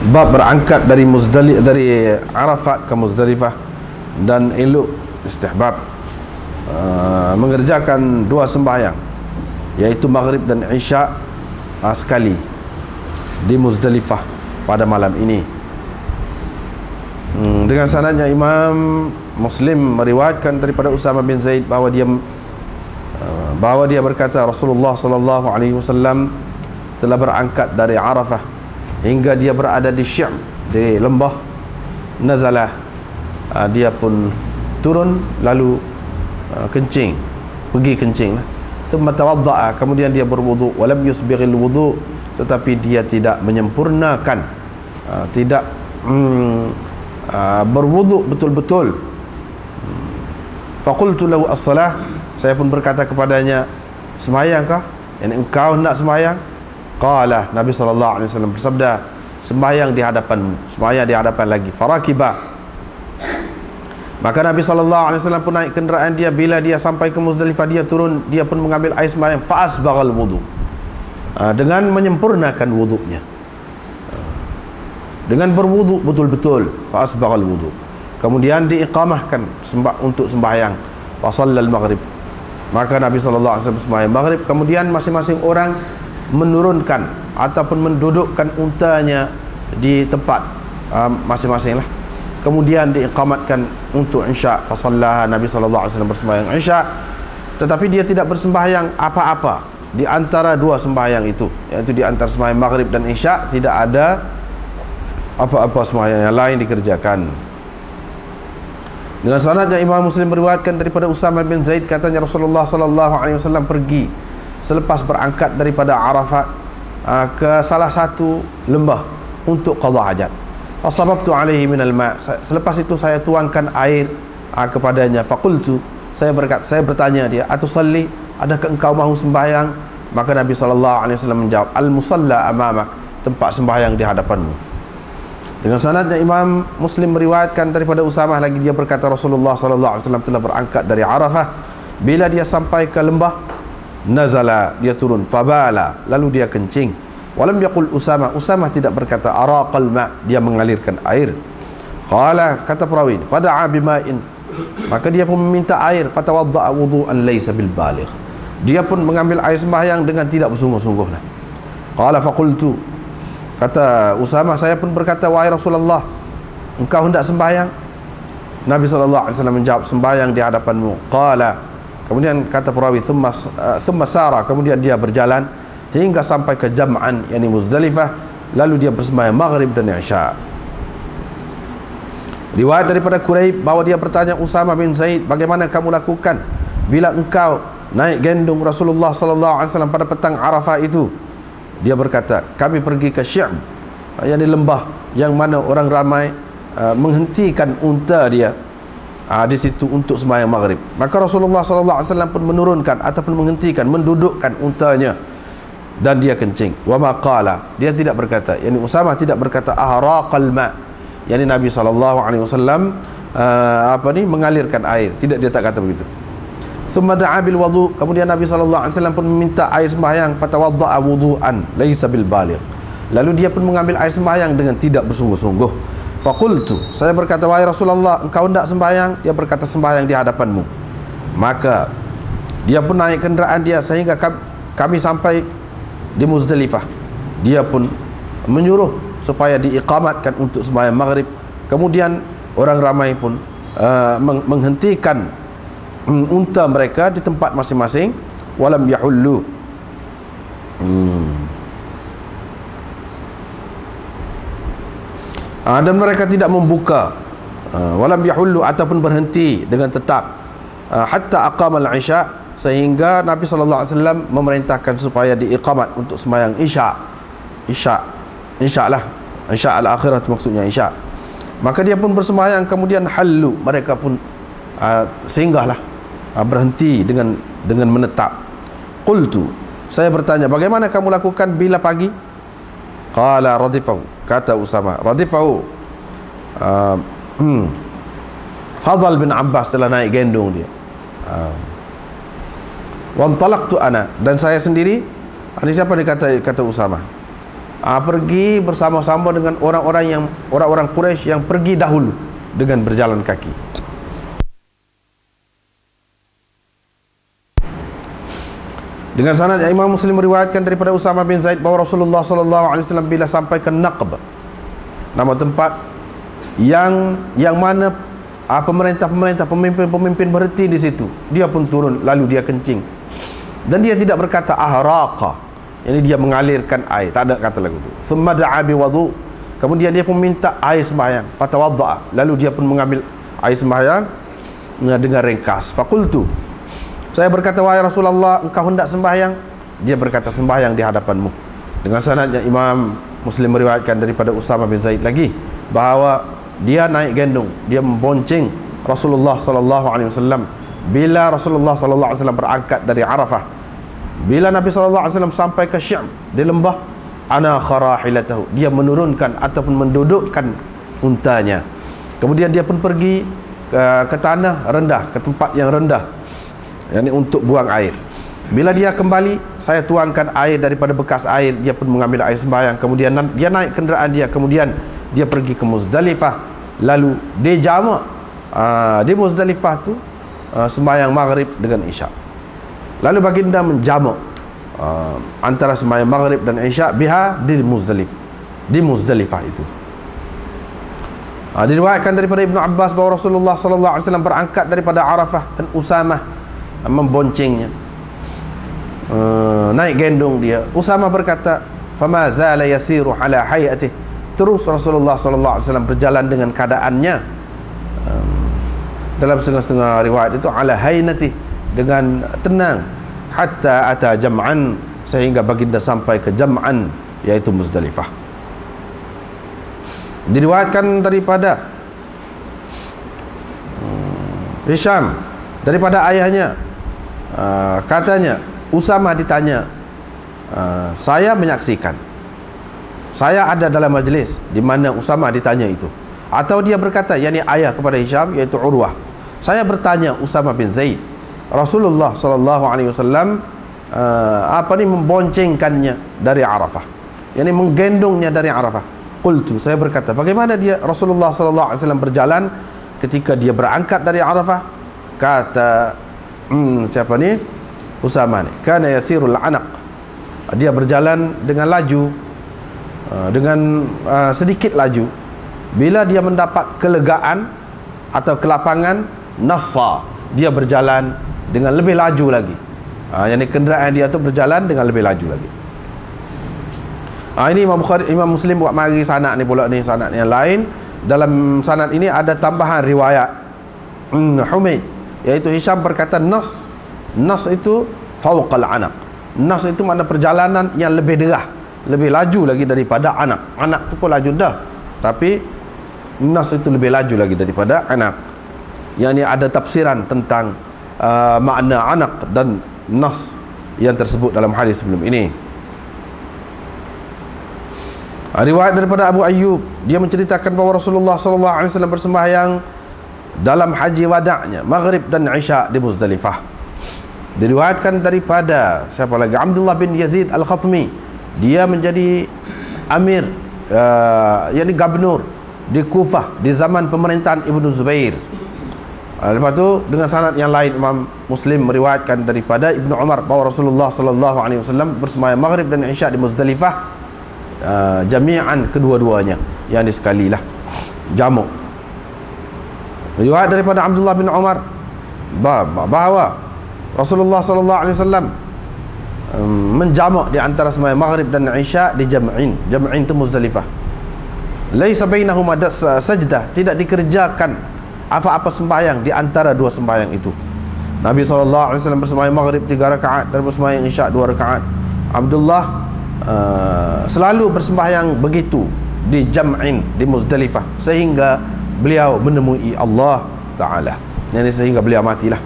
bab berangkat dari Arafat ke Muzdalifah dan elok istihbab mengerjakan dua sembahyang, yaitu maghrib dan isya sekali di Muzdalifah pada malam ini. Dengan sanadnya Imam Muslim meriwayatkan daripada Usama bin Zaid bahawa dia berkata Rasulullah sallallahu alaihi wasallam telah berangkat dari Arafah hingga dia berada di Syam, di lembah. Nazalah, dia pun turun lalu kencing, pergi kencing lah. Thumma tawadda'a, kemudian dia berwudu, walam yusbighil wudu, tetapi dia tidak menyempurnakan, tidak berwudu betul-betul. Faqultu lahu as-salah, saya pun berkata kepadanya, sembahyangkah? Yang engkau nak sembahyang? Qala, Nabi sallallahu alaihi wasallam bersabda, sembahyang di hadapanmu, sembahyang di hadapan lagi. Farakiba, maka Nabi sallallahu alaihi wasallam pun naik kenderaan dia. Bila dia sampai ke Muzdalifah, dia turun, dia pun mengambil air sembahyang. Fa'asbaghal wudu, dengan menyempurnakan wudunya, dengan berwudu betul-betul. Fa'asbaghal wudu, kemudian diiqamahkan untuk sembahyang. Fa shallal maghrib, maka Nabi sallallahu alaihi wasallam sembahyang maghrib. Kemudian masing-masing orang menurunkan ataupun mendudukkan untanya di tempat masing-masing lah. Kemudian diiqamatkan untuk isya. Fa shallaha, Nabi sallallahu alaihi wasallam bersembahyang isya, tetapi dia tidak bersembahyang apa-apa di antara dua sembahyang itu, iaitu di antara sembahyang maghrib dan isya tidak ada apa-apa sembahyang yang lain dikerjakan. Dengan sanadnya Imam Muslim meriwayatkan daripada Usama bin Zaid, katanya Rasulullah sallallahu alaihi wasallam pergi selepas berangkat daripada Arafat ke salah satu lembah untuk qada hajat. Fasababtu alaihi minal ma', selepas itu saya tuangkan air kepadanya. Faqultu, saya bertanya dia, atusalli, adakah engkau mahu sembahyang? Maka Nabi sallallahu alaihi wasallam menjawab, al musalla amamak, tempat sembahyang di hadapanmu. Dengan sanadnya Imam Muslim meriwayatkan daripada Usamah lagi, dia berkata Rasulullah sallallahu alaihi wasallam telah berangkat dari Arafah. Bila dia sampai ke lembah, nazala, dia turun. Fabala, lalu dia kencing. Walam yaqul Usama, Usama tidak berkata araqal ma', dia mengalirkan air. Qala, kata perawi, fada'a bima'in, maka dia pun meminta air. Fatawadda'a wudu'an laysa bil baligh, dia pun mengambil air sembahyang dengan tidak bersungguh-sungguh lah. Qala faqultu, kata Usama, saya pun berkata, wahai Rasulullah, engkau hendak sembahyang? Nabi sallallahu alaihi wasallam menjawab, sembahyang di hadapanmu. Qala, kemudian kata perawi, thumma sara, kemudian dia berjalan hingga sampai ke Jam'an, yakni Muzdalifah, lalu dia bersembahyang maghrib dan isya. Riwayat daripada Quraib bahawa dia bertanya Usama bin Zaid, bagaimana kamu lakukan bila engkau naik gendong Rasulullah sallallahu alaihi wasallam pada petang Arafah itu? Dia berkata, kami pergi ke Syam, yakni lembah yang mana orang ramai menghentikan unta dia di situ untuk sembahyang maghrib. Maka Rasulullah sallallahu alaihi wasallam pun menurunkan ataupun menghentikan, mendudukkan untanya dan dia kencing. Wa maqala, dia tidak berkata, yakni Usamah tidak berkata ahraqal ma', yakni Nabi sallallahu alaihi wasallam mengalirkan air, tidak, dia tak kata begitu. Thumma da'a bil wudu, kemudian Nabi sallallahu alaihi wasallam pun meminta air sembahyang. Fatawadda'a wudu'an laysa bil baligh, lalu dia pun mengambil air sembahyang dengan tidak bersungguh-sungguh. Faqultu, saya berkata, wahai Rasulullah, engkau hendak sembahyang? Dia berkata, sembahyang di hadapanmu. Maka dia pun naik kenderaan dia sehingga kami sampai di Muzdalifah. Dia pun menyuruh supaya diiqamatkan untuk sembahyang maghrib. Kemudian orang ramai pun menghentikan unta mereka di tempat masing-masing. Walam yahullu, dan mereka tidak membuka, walam yahullu, ataupun berhenti dengan tetap, hatta aqamal isya, sehingga Nabi sallallahu alaihi wasallam memerintahkan supaya diiqamat untuk sembahyang isya lah, isya al-akhirat maksudnya isya. Maka dia pun bersembahyang, kemudian hallu, mereka pun singgahlah, berhenti dengan menetap. Qultu, saya bertanya, bagaimana kamu lakukan bila pagi? Qala radifahu, kata Usama, radifahu, Fadl bin Abbas telah naik gendong dia. Wantalaqtu ana, dan saya sendiri. Ini siapa dikata Usama? pergi bersama-sama dengan orang-orang Quraisy yang pergi dahulu dengan berjalan kaki. Dengan sanad yang Imam Muslim meriwayatkan daripada Usamah bin Zaid bahawa Rasulullah SAW bila sampai ke Naqb, nama tempat yang mana pemerintah-pemerintah, pemimpin-pemimpin berhenti di situ, dia pun turun lalu dia kencing, dan dia tidak berkata ahraqa, yani dia mengalirkan air, tak ada kata lagu itu. Thumma da'a bi wudu, kemudian dia pun minta air sembahyang, fatawadda'a, lalu dia pun mengambil air sembahyang dengan ringkas. Faqultu, saya berkata, wahai Rasulullah, engkau hendak sembahyang? Dia berkata, sembahyang di hadapanmu. Dengan sanadnya Imam Muslim meriwayatkan daripada Usamah bin Zaid lagi bahawa dia naik gendong, dia membonceng Rasulullah SAW bila Rasulullah SAW berangkat dari Arafah. Bila Nabi SAW sampai ke Syam di lembah, ana kharahilatahu, dia menurunkan ataupun mendudukkan untanya. Kemudian dia pun pergi ke tanah rendah, ke tempat yang rendah, yakni untuk buang air. Bila dia kembali, saya tuangkan air daripada bekas air, dia pun mengambil air sembahyang. Kemudian dia naik kenderaan dia, kemudian dia pergi ke Muzdalifah, lalu dia jamak di Muzdalifah tu sembahyang maghrib dengan isya. Lalu baginda menjamak antara sembahyang maghrib dan isya biha di Muzdalifah itu. Diriwayatkan daripada Ibnu Abbas bahawa Rasulullah SAW berangkat daripada Arafah dan Usamah memboncengnya, naik gendong dia. Usamah berkata, fama zala yasiru ala hayatih, terus Rasulullah SAW berjalan dengan keadaannya, dalam setengah-setengah riwayat itu ala haynatih, dengan tenang, hatta ata jam'an, sehingga baginda sampai ke Jam'an, yaitu Muzdalifah. Diriwayatkan daripada Hisham daripada ayahnya, katanya Usamah ditanya, saya menyaksikan, saya ada dalam majlis di mana Usamah ditanya itu. Atau dia berkata, yakni ayah kepada Hisham, iaitu Urwah, saya bertanya Usamah bin Zaid, Rasulullah SAW memboncengkannya dari Arafah, yakni menggendongnya dari Arafah. Qultu, saya berkata, bagaimana dia Rasulullah SAW berjalan ketika dia berangkat dari Arafah? Kata siapa ni? Usamah ni, kana yasirul anaq, dia berjalan dengan laju, dengan sedikit laju. Bila dia mendapat kelegaan atau kelapangan, nassa, dia berjalan dengan lebih laju lagi. Yang kenderaan dia tu berjalan dengan lebih laju lagi. Ini Imam Muslim buat mari sanad ni pula ni, sanad yang lain. Dalam sanad ini ada tambahan riwayat Humaid, iaitu Hisham berkata nas itu fawqal anaq. Nas itu makna perjalanan yang lebih derah, lebih laju lagi daripada anak. Anak tu pun laju dah, tapi nas itu lebih laju lagi daripada anak. Yang ini ada tafsiran tentang makna anak dan nas yang tersebut dalam hadis sebelum ini. Riwayat daripada Abu Ayyub, dia menceritakan bahawa Rasulullah SAW bersembahyang dalam haji wada'nya maghrib dan isya di Muzdalifah. Diriwayatkan daripada siapa lagi, Abdullah bin Yazid Al-Khatmi, dia menjadi amir, yakni gubernur di Kufah di zaman pemerintahan Ibnu Zubair. Lepas tu dengan sanad yang lain Imam Muslim meriwayatkan daripada Ibnu Umar bahawa Rasulullah SAW bersembahyang maghrib dan isya di Muzdalifah jami'an, kedua-duanya, yang ini sekalilah, jamak. Riwayat daripada Abdullah bin Umar bahawa Rasulullah SAW menjamak di antara sembahyang maghrib dan isya di Jam'in itu Muzdalifah. Laisa bainahuma sajdah, tidak dikerjakan apa-apa sembahyang di antara dua sembahyang itu. Nabi SAW bersembahyang maghrib 3 rakaat dan bersembahyang isya 2 rakaat. Abdullah selalu bersembahyang begitu di Jam'in di Muzdalifah sehingga beliau menemui Allah Ta'ala, yani sehingga beliau matilah.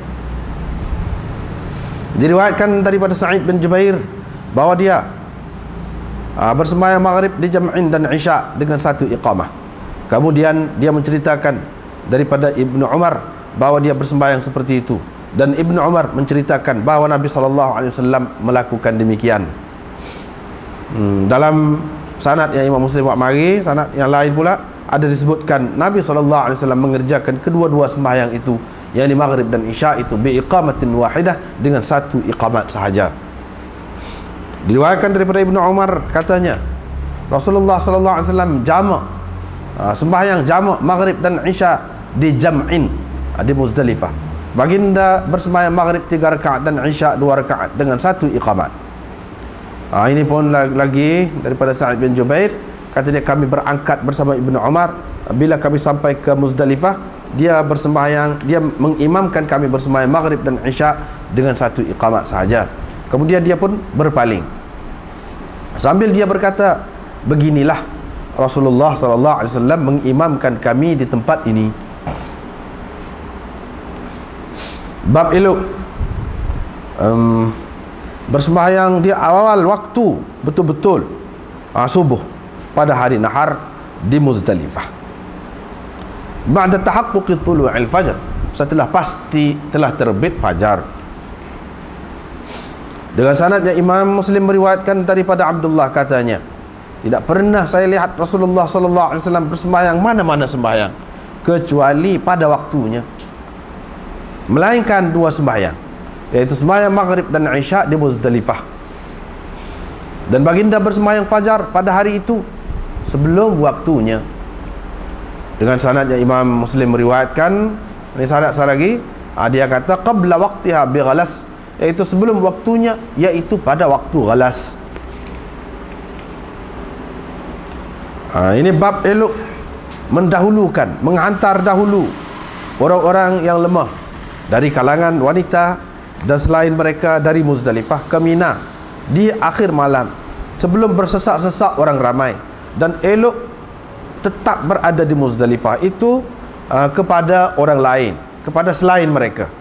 Diriwayatkan daripada Sa'id bin Jubair bahawa dia bersembahyang maghrib di Jam'in dan isya dengan satu iqamah. Kemudian dia menceritakan daripada Ibnu Umar bahawa dia bersembahyang seperti itu, dan Ibnu Umar menceritakan bahawa Nabi SAW melakukan demikian. Dalam sanad yang Imam Muslim buat mari, sanad yang lain pula ada disebutkan Nabi SAW mengerjakan kedua-dua sembahyang itu, yang di maghrib dan isya itu bi iqamatin wahidah, dengan satu iqamat sahaja. Diriwayatkan daripada Ibnu Umar katanya Rasulullah SAW jamak sembahyang jamak maghrib dan isya di jam'in di Muzdalifah. Baginda bersembahyang maghrib 3 rakaat dan isya 2 rakaat dengan satu iqamat. Ini pun lagi daripada Sa'id bin Jubair, kata dia kami berangkat bersama Ibnu Umar, bila kami sampai ke Muzdalifah dia bersembahyang, dia mengimamkan kami bersembahyang maghrib dan isya dengan satu iqamat sahaja. Kemudian dia pun berpaling sambil dia berkata, beginilah Rasulullah SAW mengimamkan kami di tempat ini. Bab elok bersembahyang di awal waktu betul-betul subuh pada hari nahar di Muzdalifah, ba'da tahaqquqi thulu'il fajr, setelah pasti telah terbit fajar. Dengan sanadnya Imam Muslim meriwayatkan daripada Abdullah katanya, tidak pernah saya lihat Rasulullah SAW bersembahyang mana-mana sembahyang kecuali pada waktunya, melainkan dua sembahyang, yaitu sembahyang maghrib dan isya di Muzdalifah. Dan baginda bersembahyang fajar pada hari itu sebelum waktunya. Dengan sanadnya Imam Muslim meriwayatkan, ini sanad saya lagi, dia kata qabla waqtiha bi ghalas, yaitu sebelum waktunya, yaitu pada waktu ghalas. Ini bab elok mendahulukan, menghantar dahulu orang-orang yang lemah dari kalangan wanita dan selain mereka dari Muzdalifah ke Mina di akhir malam sebelum bersesak-sesak orang ramai, dan elok tetap berada di Muzdalifah itu kepada orang lain, kepada selain mereka,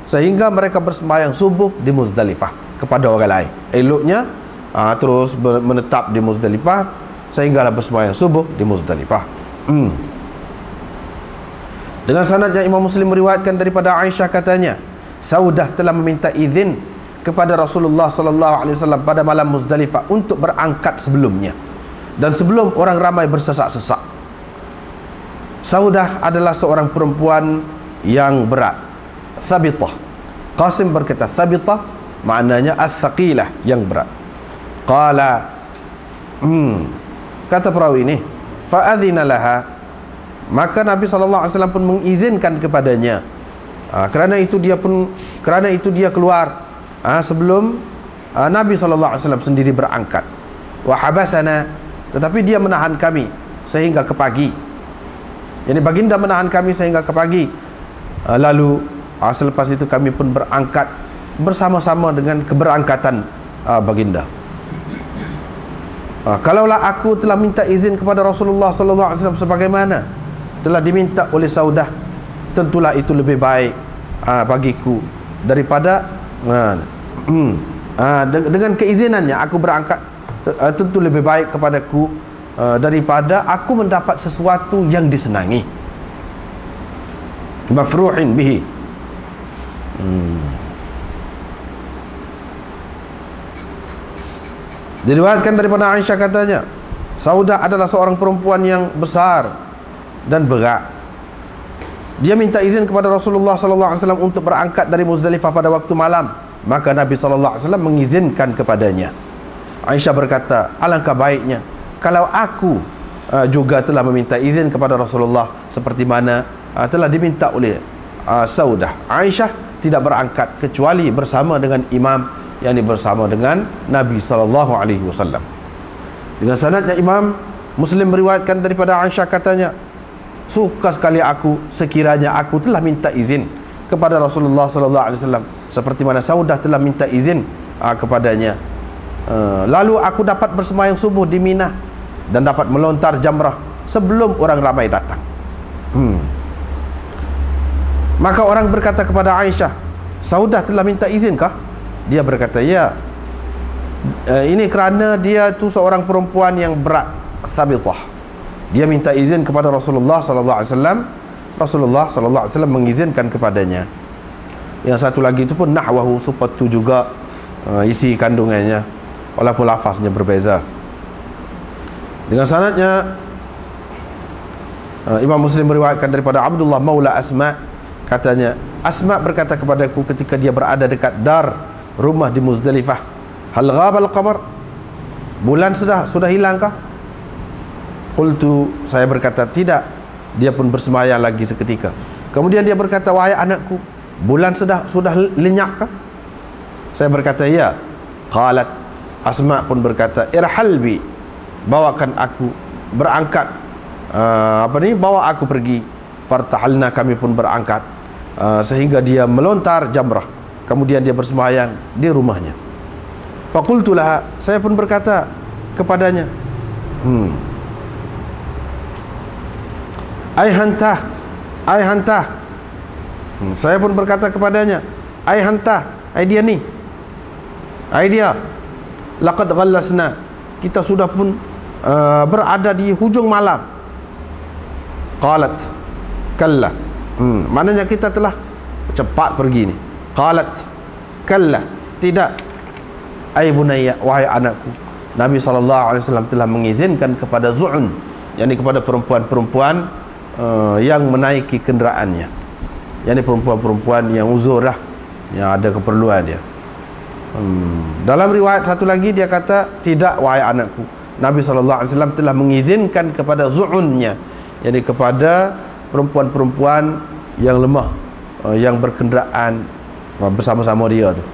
sehingga mereka bersembahyang subuh di Muzdalifah kepada orang lain. Eloknya terus menetap di Muzdalifah sehinggalah bersembahyang subuh di Muzdalifah. Dengan sanadnya Imam Muslim meriwayatkan daripada Aisyah katanya, Saudah telah meminta izin kepada Rasulullah SAW pada malam Muzdalifah untuk berangkat sebelumnya dan sebelum orang ramai bersesak-sesak. Saudah adalah seorang perempuan yang berat, thabitah. Qasim berkata thabitah maknanya as-saqilah, yang berat. Qala kata perawi ini, fa'adhina laha, maka Nabi SAW pun mengizinkan kepadanya. Kerana itu dia keluar sebelum Nabi SAW sendiri berangkat. Wa habasana, tetapi dia menahan kami sehingga ke pagi. Jadi baginda menahan kami sehingga ke pagi. Lalu selepas itu kami pun berangkat bersama-sama dengan keberangkatan baginda. Kalaulah aku telah minta izin kepada Rasulullah SAW sebagaimana telah diminta oleh Saudah, tentulah itu lebih baik bagiku daripada dengan keizinannya aku berangkat, tentu lebih baik kepadaku daripada aku mendapat sesuatu yang disenangi, mafruhin bihi. Diriwayatkan daripada Aisyah katanya, Saudah adalah seorang perempuan yang besar dan berat. Dia minta izin kepada Rasulullah SAW untuk berangkat dari Muzdalifah pada waktu malam, maka Nabi SAW mengizinkan kepadanya. Aisyah berkata, alangkah baiknya kalau aku juga telah meminta izin kepada Rasulullah seperti mana telah diminta oleh Saudah. Aisyah tidak berangkat kecuali bersama dengan imam, yang bersama dengan Nabi SAW. Dengan sanadnya Imam Muslim meriwayatkan daripada Aisyah katanya, suka sekali aku sekiranya aku telah minta izin kepada Rasulullah SAW seperti mana Saudah telah minta izin kepadanya. Lalu aku dapat bersembahyang subuh di Mina dan dapat melontar jamrah sebelum orang ramai datang. Maka orang berkata kepada Aisyah, Saudah telah minta izin kah? Dia berkata, ya, ini kerana dia tu seorang perempuan yang berat, thabitah. Dia minta izin kepada Rasulullah SAW. Rasulullah SAW mengizinkan kepadanya. Yang satu lagi itu pun nahwahu, seperti juga isi kandungannya, walaupun lafaznya berbeza. Dengan sanadnya Imam Muslim meriwayatkan daripada Abdullah Maula Asma, katanya Asma berkata kepadaku ketika dia berada dekat dar rumah di Muzdalifah, hal ghabal qamar, bulan sudah hilangkah? Qultu, saya berkata tidak. Dia pun bersemayam lagi seketika. Kemudian dia berkata, wahai anakku, bulan sudah lenyapkah? Saya berkata ya. Qalat, Asma pun berkata, irhal bi, bawakan aku, berangkat, bawa aku pergi. Fartahalna, kami pun berangkat, sehingga dia melontar jamrah. Kemudian dia bersembahyang di rumahnya. Faqultulah, saya pun berkata kepadanya, Ayhantah. Saya pun berkata kepadanya, Ayhantah, ai dia ni, ai dia, laqad ghallasna, kita sudah pun berada di hujung malam. Qalat, kalla, maknanya kita telah cepat pergi ni. Qalat, kalla, tidak. Ai bunayya, wahai anakku, Nabi SAW telah mengizinkan kepada zu'un, yakni kepada perempuan-perempuan yang menaiki kenderaannya, yakni perempuan-perempuan yang uzur lah, yang ada keperluan dia. Dalam riwayat satu lagi dia kata, tidak wahai anakku, Nabi SAW telah mengizinkan kepada zu'unnya, yakni kepada perempuan-perempuan yang lemah, yang berkenderaan bersama-sama dia tu,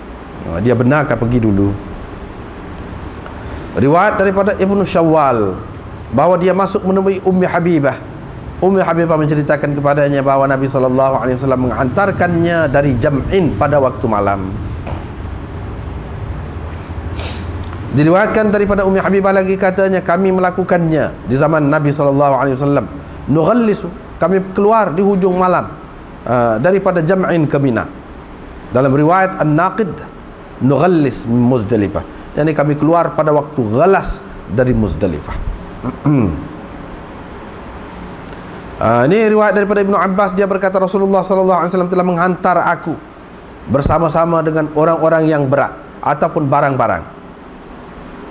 dia benarkan pergi dulu. Riwayat daripada Ibnu Syawal bahawa dia masuk menemui Ummi Habibah. Ummi Habibah menceritakan kepadanya bahawa Nabi SAW menghantarkannya dari Jam'in pada waktu malam. Diriwayatkan daripada Ummi Habibah lagi, katanya kami melakukannya di zaman Nabi SAW. Nughallisu, kami keluar di hujung malam daripada Jam'in ke Mina. Dalam riwayat An-Naqid, nughallis Muzdalifah, yakni kami keluar pada waktu ghalas dari Muzdalifah. Ini riwayat daripada Ibnu Abbas, dia berkata Rasulullah SAW telah menghantar aku bersama-sama dengan orang-orang yang berat ataupun barang-barang.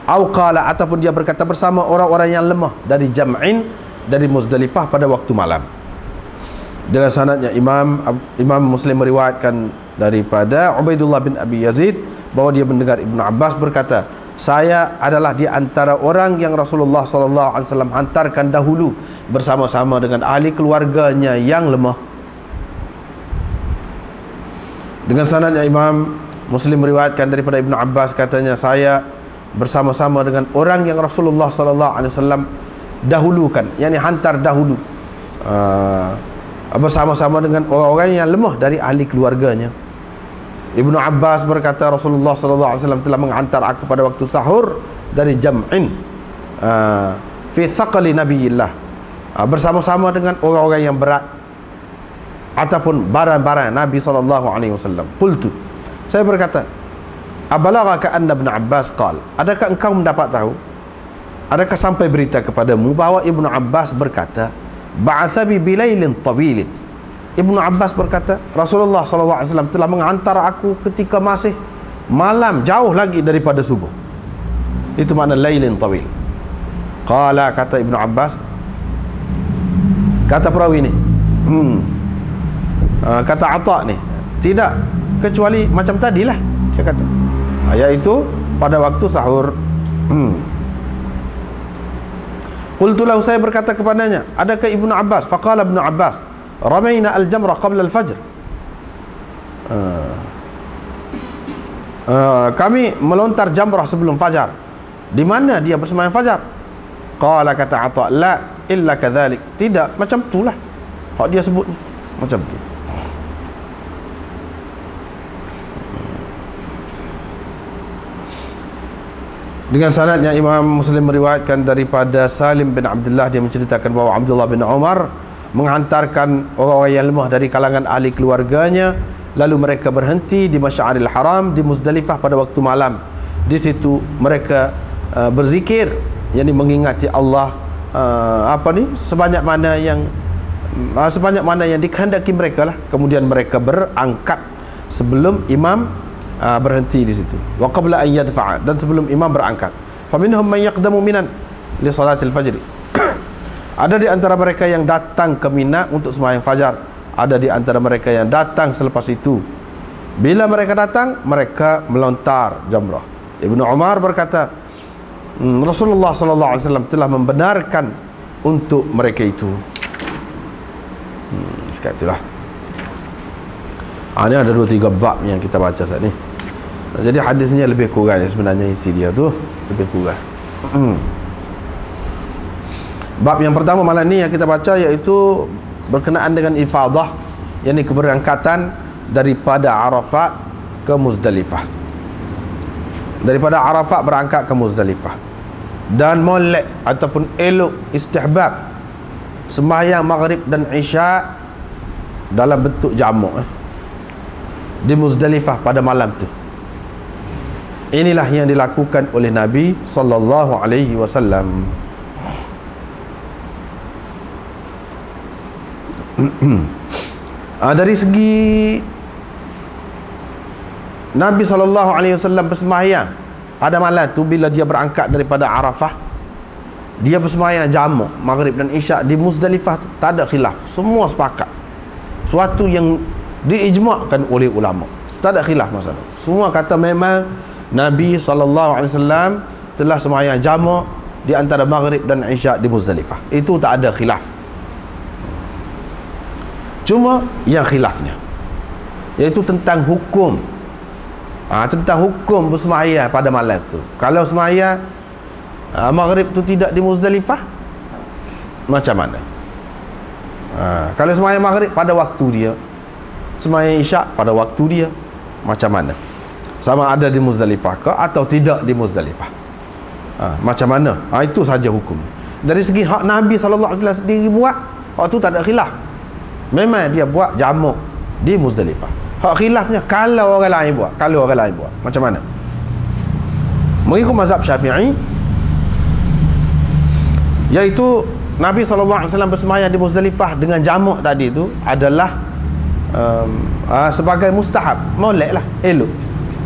Qala, ataupun dia berkata bersama orang-orang yang lemah dari Jam'in, dari Muzdalifah pada waktu malam. Dengan sanadnya Imam Muslim meriwayatkan daripada Ubaidullah bin Abi Yazid bahawa dia mendengar Ibnu Abbas berkata, saya adalah di antara orang yang Rasulullah SAW hantarkan dahulu bersama-sama dengan ahli keluarganya yang lemah. Dengan sanadnya Imam Muslim meriwayatkan daripada Ibnu Abbas, katanya saya bersama-sama dengan orang yang Rasulullah SAW dahulukan, yakni hantar dahulu, bersama-sama dengan orang-orang yang lemah dari ahli keluarganya. Ibnu Abbas berkata Rasulullah SAW telah menghantar aku pada waktu sahur dari Jam'in fi thaqali nabiyillah, bersama-sama dengan orang-orang yang berat ataupun barang-barang Nabi SAW. Qultu, saya berkata, abalaghaka anna Ibn Abbas qal, adakah engkau mendapat tahu, adakah sampai berita kepadamu bahawa Ibnu Abbas berkata, ba'atha bi bilailin tawilin. Ibnu Abbas berkata Rasulullah SAW telah menghantar aku ketika masih malam jauh lagi daripada subuh. Itu makna lailin tawil. Qala, kata Ibnu Abbas, kata perawi ni, kata Atha ni, tidak kecuali macam tadilah, dia kata, iaitu pada waktu sahur. Qultulahu, saya berkata kepadanya, adakah Ibnu Abbas? Faqala Ibnu Abbas, ramaina al-jamra qabla al-fajr. Kami melontar jamrah sebelum fajar. Di mana dia bersemayam fajar? Qala, kata Atha, la illa kadhalik, tidak, macam itulah hak dia sebut ni, macam tu. Dengan sanadnya Imam Muslim meriwayatkan daripada Salim bin Abdullah, dia menceritakan bahawa Abdullah bin Umar menghantarkan orang-orang yang lemah dari kalangan ahli keluarganya, lalu mereka berhenti di Masy'aril Haram di Muzdalifah pada waktu malam. Di situ mereka berzikir, yakni mengingati Allah sebanyak mana yang dikehendaki mereka lah. Kemudian mereka berangkat sebelum imam berhenti di situ. Wa qabla an yadfa'a, dan sebelum imam berangkat. Faminhum man yaqdamu minan, li salatil fajr. Ada di antara mereka yang datang ke Mina untuk sembahyang fajar, ada di antara mereka yang datang selepas itu. Bila mereka datang, mereka melontar jamrah. Ibnu Umar berkata, Rasulullah sallallahu alaihi wasallam telah membenarkan untuk mereka itu. Sekarang itulah. Ini ada 2-3 bab yang kita baca saat ni. Jadi hadisnya lebih kurang sebenarnya, isi dia tu lebih kurang. Bab yang pertama malam ni yang kita baca iaitu berkenaan dengan ifadah, yakni keberangkatan daripada Arafat ke Muzdalifah. Daripada Arafat berangkat ke Muzdalifah. Dan molek ataupun elok istihbab sembahyang maghrib dan isya dalam bentuk jamak di Muzdalifah pada malam tu. Inilah yang dilakukan oleh Nabi sallallahu alaihi wasallam. Dari segi Nabi SAW bersembahyang pada malam tu, bila dia berangkat daripada Arafah, dia bersembahyang jamak maghrib dan isyak di Muzdalifah tu, tak ada khilaf, semua sepakat, suatu yang diijmakkan oleh ulama, tak ada khilaf masalah. Semua kata memang Nabi SAW telah sembahyang jamak di antara maghrib dan isyak di Muzdalifah. Itu tak ada khilaf. Cuma yang khilafnya iaitu tentang hukum, tentang hukum bersembahyang pada malam tu. Kalau sembahyang maghrib tu tidak di Muzdalifah, macam mana? Kalau sembahyang maghrib pada waktu dia, sembahyang isyak pada waktu dia, macam mana? Sama ada di Muzdalifah ke atau tidak di Muzdalifah? Macam mana? Itu saja hukum. Dari segi hak Nabi SAW sendiri buat, waktu tak ada khilaf. Memang dia buat jamak di Muzdalifah. Hak khilafnya kalau orang lain buat, macam mana? Mengikut mazhab Syafi'i, iaitu Nabi SAW bersembahyang di Muzdalifah dengan jamak tadi tu adalah sebagai mustahab, molek lah, elok.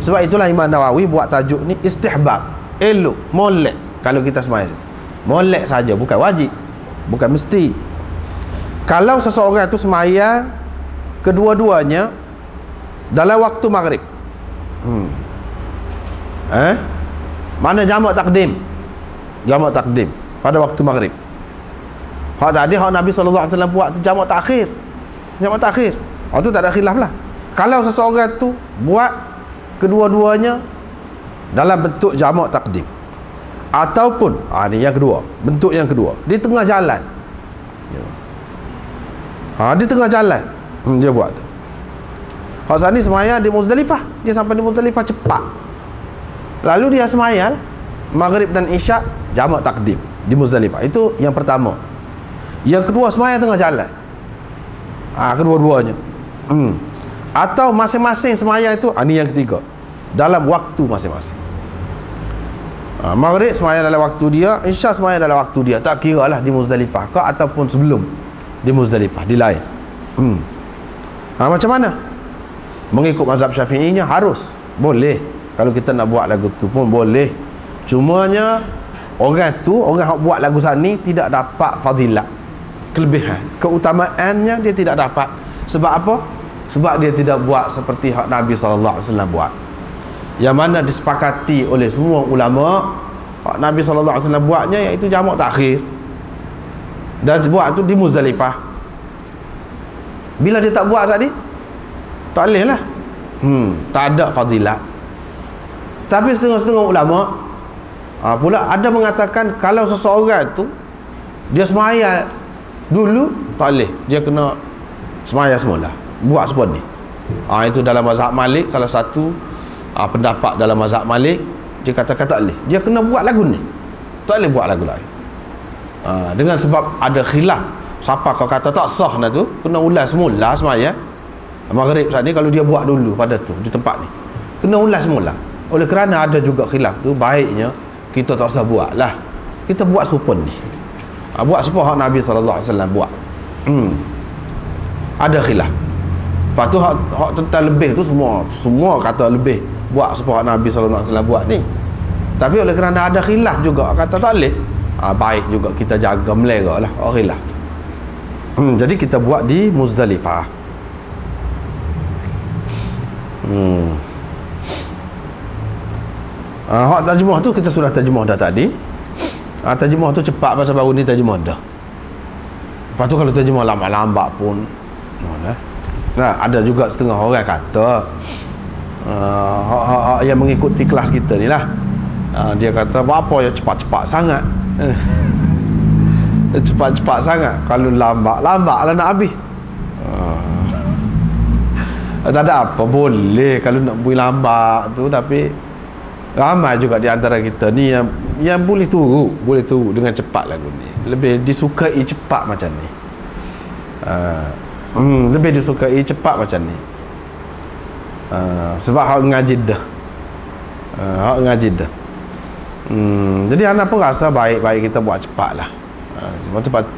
Sebab itulah Imam Nawawi buat tajuk ni istihbab, elok, molek. Kalau kita sembahyang molek saja, bukan wajib, bukan mesti. Kalau seseorang itu sembahyang kedua-duanya dalam waktu maghrib, mana jamak takdim? Jamak takdim pada waktu maghrib. Hak tadi hak Nabi SAW buat tu jamak takhir. Jamak takhir. Itu tak ada khilaf lah. Kalau seseorang tu buat kedua-duanya dalam bentuk jamak takdim, ataupun ni yang kedua, bentuk yang kedua, di tengah jalan. Di tengah jalan dia buat tu. Hak ni sembahyang di Muzdalifah, dia sampai di Muzdalifah cepat, lalu dia sembahyang maghrib dan isyak jamak takdim di Muzdalifah. Itu yang pertama. Yang kedua, sembahyang tengah jalan, kedua-duanya. Atau masing-masing sembahyang itu, ni yang ketiga, dalam waktu masing-masing. Maghrib sembahyang dalam waktu dia, isyak sembahyang dalam waktu dia, tak kira lah di Muzdalifah ke ataupun sebelum di Muzdalifah, di lain. Macam mana? Mengikut mazhab Syafi'inya harus, boleh. Kalau kita nak buat lagu tu pun boleh. Cumanya orang yang buat lagu sani tidak dapat fadilat, kelebihan, keutamaannya dia tidak dapat. Sebab apa? Sebab dia tidak buat seperti hak Nabi SAW buat, yang mana disepakati oleh semua ulama. Hak Nabi SAW buatnya iaitu jamak takhir, dan buat tu di Muzdalifah. Bila dia tak buat tadi, tak boleh lah, tak ada fadilat. Tapi setengah-setengah ulama pula ada mengatakan kalau seseorang tu dia sembahyang dulu, tak boleh, dia kena sembahyang semula, buat sebab ni. Itu dalam mazhab Malik, salah satu pendapat dalam mazhab Malik, dia katakan tak boleh, dia kena buat lagu ni, tak boleh buat lagu lain. Dengan sebab ada khilaf, siapa kau kata tak sah nak tu, kena ulang semula sembahyang maghrib saat ni. Kalau dia buat dulu pada tu di tempat ni, kena ulang semula. Oleh kerana ada juga khilaf tu, baiknya kita tak usah buat lah, kita buat serupa ni, buat serupa hak Nabi SAW buat. Ada khilaf. Lepas tu hak tentang lebih tu, semua kata lebih buat serupa hak Nabi SAW buat ni. Tapi oleh kerana ada khilaf juga, kata tak boleh, baik juga kita jaga melera lah orang khilaf. Jadi kita buat di Muzdalifah. Hak terjemah tu kita sudah terjemah dah tadi. Terjemah tu cepat, pasal baru ni terjemah dah. Lepas tu kalau terjemah lambat-lambat pun ada juga setengah orang kata yang mengikuti kelas kita ni lah, dia kata apa yang cepat-cepat sangat. Cepat-cepat sangat, kalau lambat lah nak habis. Tak ada apa, boleh kalau nak bui lambat tu, tapi ramai juga di antara kita ni yang boleh turut dengan cepat lagu ni. Lebih disukai cepat macam ni. Lebih disukai cepat macam ni. Sebab hak ngaji dah. Jadi anak pun rasa baik-baik kita buat cepat lah.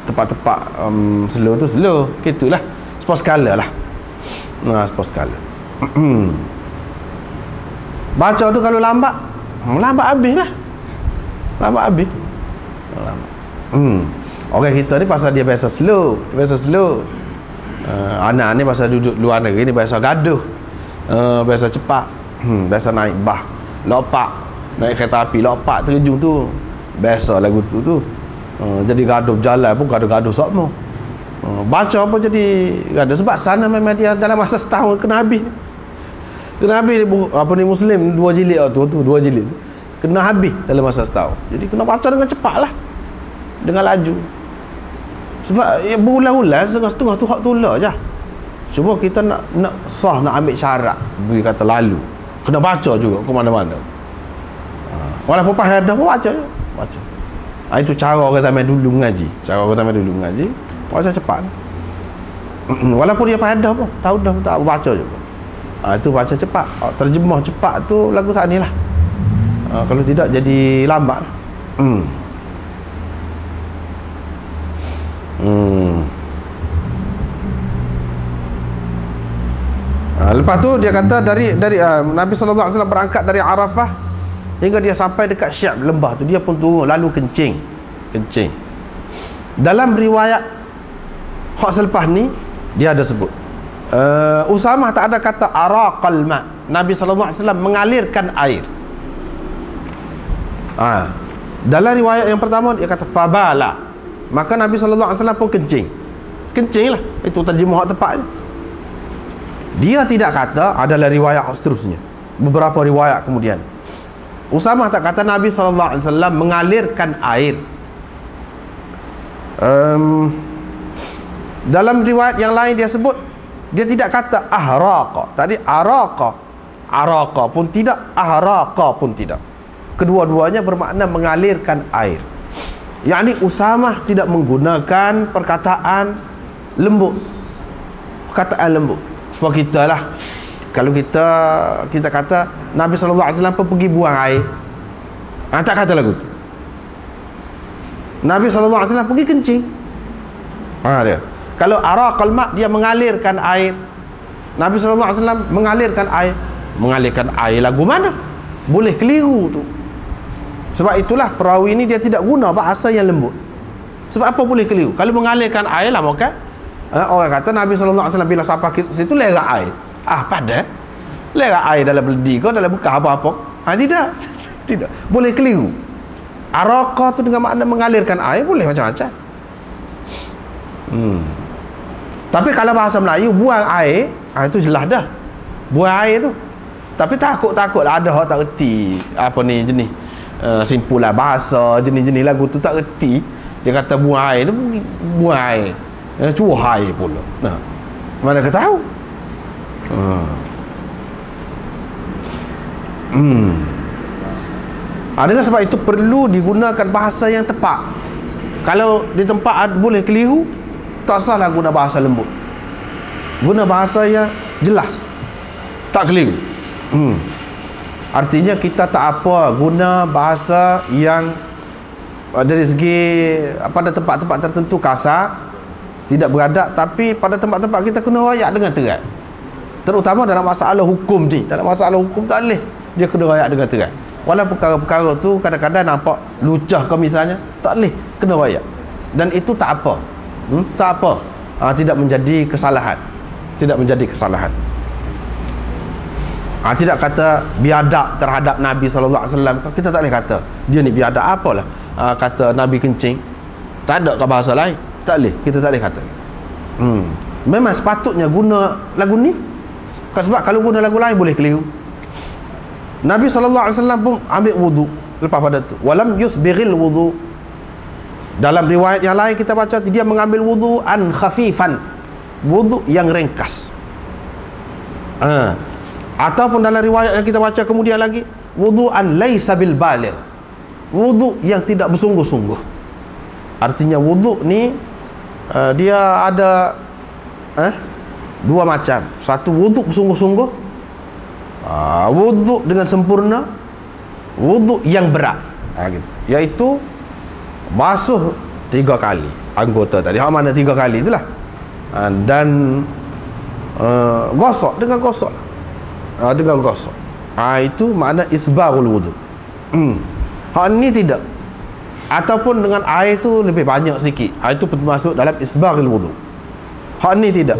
Tepat-tepat slow tu slow, gitulah. Sport skala lah. Sport skala. Baca tu kalau lambat habis lah. Lambat habis. Orang kita ni pasal dia biasa slow. Anak ni pasal duduk luar negeri ni biasa gaduh. Biasa cepat. Biasa naik bah, lopak, naik kereta api lopak terjun tu. Biasa lagu tu. Jadi gaduh berjalan pun gaduh semua. Baca apa jadi gaduh, sebab sana memang dia dalam masa setahun kena habis apa ni Muslim 2 jilid tu 2 jilid tu kena habis dalam masa setahun. Jadi kena baca dengan cepat lah, dengan laju. Sebab berulang-ulang setengah-setengah tu hak tolak je. Cuma kita nak sah, nak ambil syarat, beri kata lalu kena baca juga ke mana-mana. Walaupun pahal dah pun baca. Itu cara orang zaman dulu mengaji. Baca cepat. Walaupun dia pahal dah pun, tahu dah tak baca juga. Itu baca cepat. Terjemah cepat tu lagu saat ni lah. Kalau tidak jadi lambat lah. Lepas tu dia kata dari Nabi SAW berangkat dari Arafah hingga dia sampai dekat Syab lembah tu, dia pun turun lalu kencing. Dalam riwayat hak selepas ni dia ada sebut Usamah tak ada kata araqal ma. Nabi SAW mengalirkan air. Dalam riwayat yang pertama dia kata fabala, maka Nabi SAW pun kencing lah. Itu terjemah hak tepatnya. Dia tidak kata, adalah riwayat seterusnya, beberapa riwayat kemudian Usamah tak kata Nabi SAW mengalirkan air. Dalam riwayat yang lain dia sebut, dia tidak kata ahraqa. Tadi araqa pun tidak, ahraqa pun tidak. Kedua-duanya bermakna mengalirkan air. Yakni Usamah tidak menggunakan perkataan lembut. Sebab kita lah, kalau kita kata Nabi SAW pun pergi buang air, tak kata lagu tu. Nabi SAW pergi kencing. Dia kalau araqal ma, dia mengalirkan air. Nabi SAW mengalirkan air lagu mana? Boleh keliru tu. Sebab itulah perawi ni dia tidak guna bahasa yang lembut. Sebab apa boleh keliru? Kalau mengalirkan air lah, maka orang kata Nabi SAW bila sampai situ lerak air. Pada lerak air dalam beledi kau, dalam bekas apa-apa. Tidak. Boleh keliru. Araqa tu dengan makna mengalirkan air, boleh macam-macam. Tapi kalau bahasa Melayu buang air, itu jelas dah. Buang air tu. Tapi takut-takutlah ada orang tak reti apa ni jenis simpulan bahasa, jenis-jenis lagu tu tak reti. Dia kata buang air tu, buang air, curah air pula. Mana ke tahu? Dengan sebab itu perlu digunakan bahasa yang tepat. Kalau di tempat boleh keliru, tak salah guna bahasa lembut. Guna bahasa yang jelas, tak keliru. Artinya kita tak apa guna bahasa yang dari segi pada tempat-tempat tertentu kasar, tidak beradab, tapi pada tempat-tempat kita kena rayak dengan terat. Terutama dalam masalah hukum ni. Dalam masalah hukum tak boleh dia kena rayak dengan terat. Walaupun perkara-perkara tu kadang-kadang nampak lucah ke misalnya, tak boleh kena bayar. Dan itu tak apa. Tak apa. Tidak menjadi kesalahan. Tidak menjadi kesalahan. Tidak kata biadab terhadap Nabi SAW. Kita tak boleh kata dia ni biadab. Apalah kata Nabi kencing. Tak ada ke bahasa lain. Tak boleh. Kita tak boleh kata. Memang sepatutnya guna lagu ni. Sebab kalau guna lagu lain boleh keliru. Nabi SAW pun ambil wudu lepas pada tu. Walam yusbiril wudu. Dalam riwayat yang lain kita baca dia mengambil wudu an khafifan. Wudu yang ringkas. Ataupun dalam riwayat yang kita baca kemudian lagi, wudu'an laisa bil baligh. Wudu yang tidak bersungguh-sungguh. Artinya wudu ni dia ada dua macam. Satu wudu bersungguh-sungguh, wudu dengan sempurna, wudu yang berat, gitu. Iaitu basuh 3 kali anggota tadi. Hak mana 3 kali itulah. Dan gosok dengan gosok. Dengan gosok. Itu makna isbarul wudu. Hak ni tidak. Ataupun dengan air tu lebih banyak sikit. Itu termasuk dalam isbarul wudu. Hak ni tidak.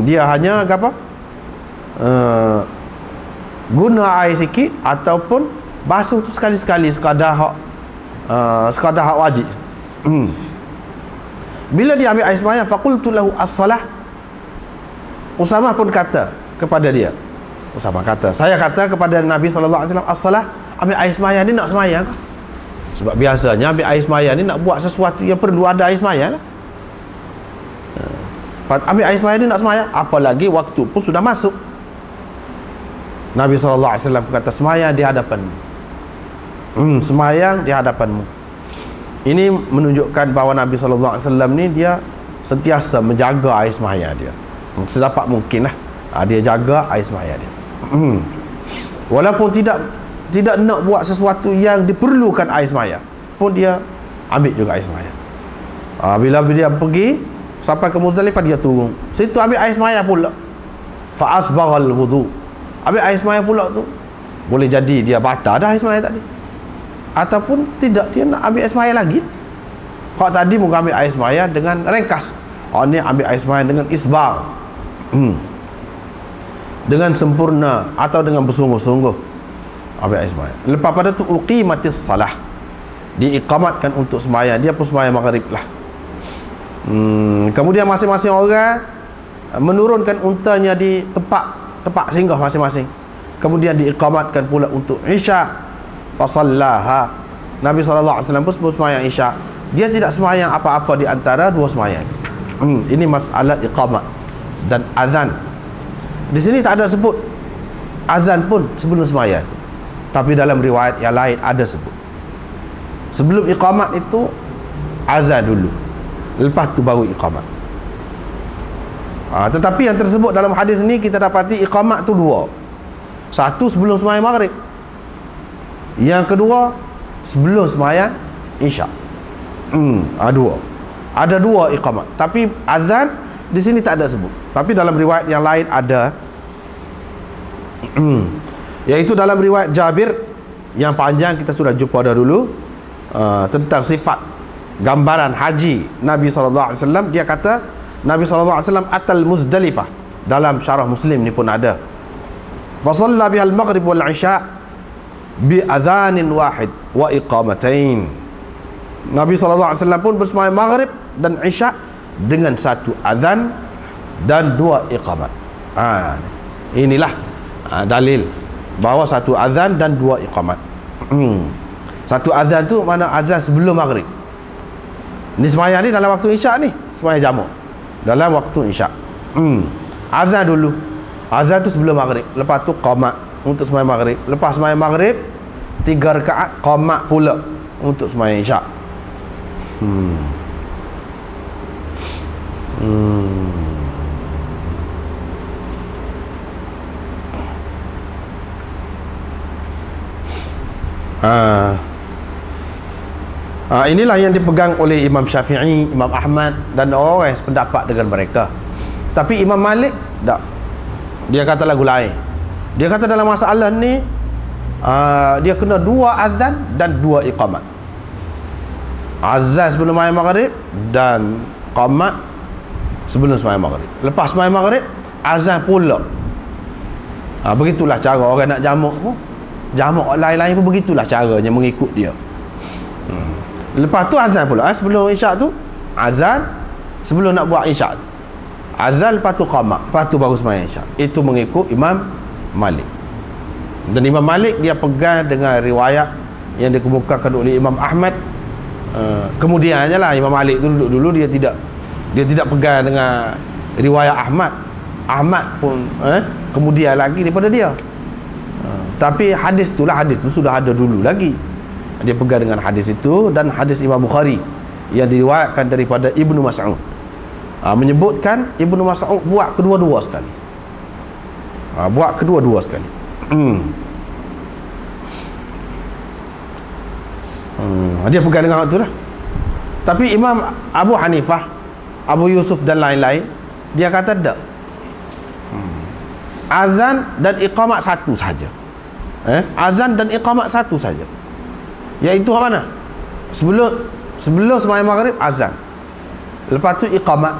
Dia hanya apa? Guna air sikit ataupun basuh tu sekali-sekali sekadar hak wajib. Bila dia ambil air sembahyang, faqultu lahu as-salah. Usamah pun kata kepada dia. Usamah kata, saya kata kepada Nabi SAW, as-salah, ambil air sembahyang ni nak sembahyang ke? Sebab biasanya ambil air sembahyang ni nak buat sesuatu yang perlu ada air sembahyang lah. Ambil air sembahyang ni nak sembahyang, apalagi waktu pun sudah masuk. Nabi SAW kata, sembahyang di hadapanmu. Sembahyang di hadapanmu. Ini menunjukkan bahawa Nabi SAW ni dia sentiasa menjaga air sembahyang dia. Sedapat mungkin lah. Dia jaga air sembahyang dia. Walaupun tidak nak buat sesuatu yang diperlukan air sembahyang, pun dia ambil juga air sembahyang. Bila dia pergi sampai ke Muzdalifah, dia turun situ ambil air sembahyang pula. Fa asbaghal wudu. Ambil air sembahyang pula tu, boleh jadi dia batal dah air sembahyang tadi, ataupun tidak, dia nak ambil air sembahyang lagi. Hak tadi mungkin ambil air sembahyang dengan ringkas. Hak ni ambil air sembahyang dengan isbagh, dengan sempurna atau dengan bersungguh-sungguh ambil air sembahyang. Lepas pada tu uqimatis salah, diiqamatkan untuk sembahyang. Dia pun sembahyang maghrib lah. Kemudian masing-masing orang menurunkan untanya di tempat singgah masing-masing. Kemudian diiqamatkan pula untuk isya. Fasallaha. Nabi SAW pun sembahyang isya. Dia tidak sembahyang apa-apa di antara dua sembahyang. Ini masalah iqamat dan azan. Di sini tak ada sebut azan pun sebelum sembahyang itu. Tapi dalam riwayat yang lain ada sebut. Sebelum iqamat itu azan dulu, lepas tu baru iqamat. Tetapi yang tersebut dalam hadis ini kita dapati iqamat tu dua. Satu sebelum sembahyang maghrib, yang kedua sebelum sembahyang isya. Dua. Ada dua iqamat. Tapi azan di sini tak ada sebut. Tapi dalam riwayat yang lain ada. Iaitu dalam riwayat Jabir yang panjang kita sudah jumpa dah dulu, tentang sifat gambaran haji Nabi SAW. Dia kata Nabi SAW atal Muzdalifah. Dalam syarah Muslim ni pun ada. Fasalla bihal maghrib wal isya bi adhanin wahid wa iqamatain. Nabi SAW pun bersembahyang maghrib dan isya dengan satu azan dan dua iqamat. Inilah dalil bahawa satu azan dan dua iqamat. Satu azan tu mana azan sebelum maghrib. Ni sembahyang ni dalam waktu isya ni, sembahyang jamak dalam waktu isya. Azan dulu. Azan tu sebelum maghrib. Lepas tu qamat untuk sembahyang maghrib. Lepas sembahyang maghrib 3 rakaat qamat pula untuk sembahyang isya. Inilah yang dipegang oleh Imam Syafi'i, Imam Ahmad dan orang yang sependapat dengan mereka. Tapi Imam Malik tak. Dia kata lagu lain. Dia kata dalam masalah ni dia kena 2 azan dan 2 iqamat. Azan sebelum sembahyang maghrib dan qamat sebelum sembahyang maghrib. Lepas sembahyang maghrib azan pula. Begitulah cara orang nak jamak pun. Jamak lain-lain pun begitulah caranya mengikut dia. Lepas tu azan pula. Sebelum isyak tu azan, sebelum nak buat isyak tu azan, lepas tu qamat, lepas tu baru sembahyang isyak. Itu mengikut Imam Malik. Dan Imam Malik dia pegang dengan riwayat yang dikemukakan oleh Imam Ahmad. Kemudian lah Imam Malik tu dulu dia tidak pegang dengan riwayat Ahmad. Ahmad pun kemudian lagi daripada dia. Tapi hadis tu sudah ada dulu lagi. Dia pegang dengan hadis itu, dan hadis Imam Bukhari yang diriwayatkan daripada Ibnu Mas'ud menyebutkan Ibnu Mas'ud buat kedua-dua sekali. Buat kedua-dua sekali. Dia pegang dengan itu lah. Tapi Imam Abu Hanifah, Abu Yusuf dan lain-lain, dia kata tak. Azan dan iqamat satu saja. Azan dan iqamat satu saja. Iaitu mana? Sebelum sembahyang maghrib azan. Lepas tu iqamat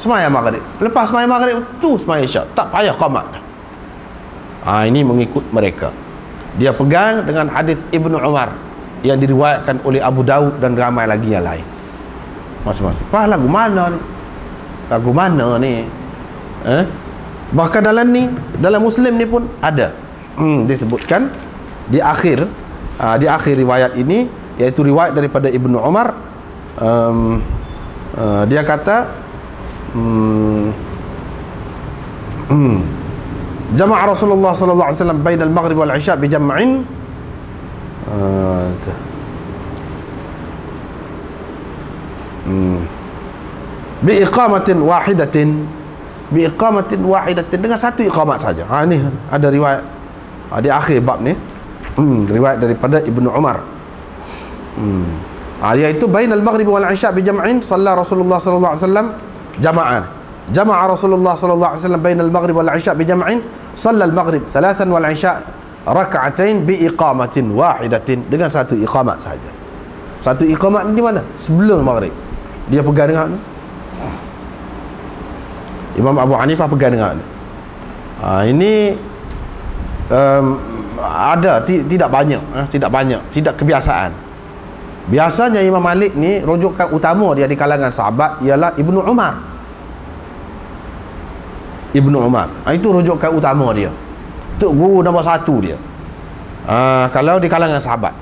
sembahyang maghrib. Lepas sembahyang maghrib tu sembahyang isyak. Tak payah qamat dah. Ini mengikut mereka. Dia pegang dengan hadis Ibnu Umar yang diriwayatkan oleh Abu Daud dan ramai lagi yang lain. Masing-masing. Lagu mana ni? Lagu mana ni? Bahkan dalam Muslim ni pun ada. Disebutkan di akhir riwayat ini, iaitu riwayat daripada Ibnu Umar. Dia kata jama'a Rasulullah sallallahu alaihi wasallam bainal maghrib wal isya bi jam'in bi iqamatin wahidatin dengan satu iqamat saja. Ini ada riwayat di akhir bab ni, riwayat daripada Ibnu Umar. Iaitu bainal maghrib wal isya bi jam'in shalla Rasulullah sallallahu alaihi wasallam jama'an. Jama'a Rasulullah sallallahu alaihi wasallam bainal maghrib wal isya bi jam'in shalla al maghrib thalathan wal isya rak'atain bi iqamatin wahidatin, dengan satu iqamat saja. Satu iqamat di mana? Sebelum maghrib. Dia pegang dengan Imam Abu Hanifah pegang dengan ini ada tidak banyak tidak kebiasaan. Biasanya Imam Malik ni rujukan utama dia di kalangan sahabat ialah Ibnu Umar. Itu rujukan utama dia. Tok guru nombor 1 dia. Kalau di kalangan sahabat.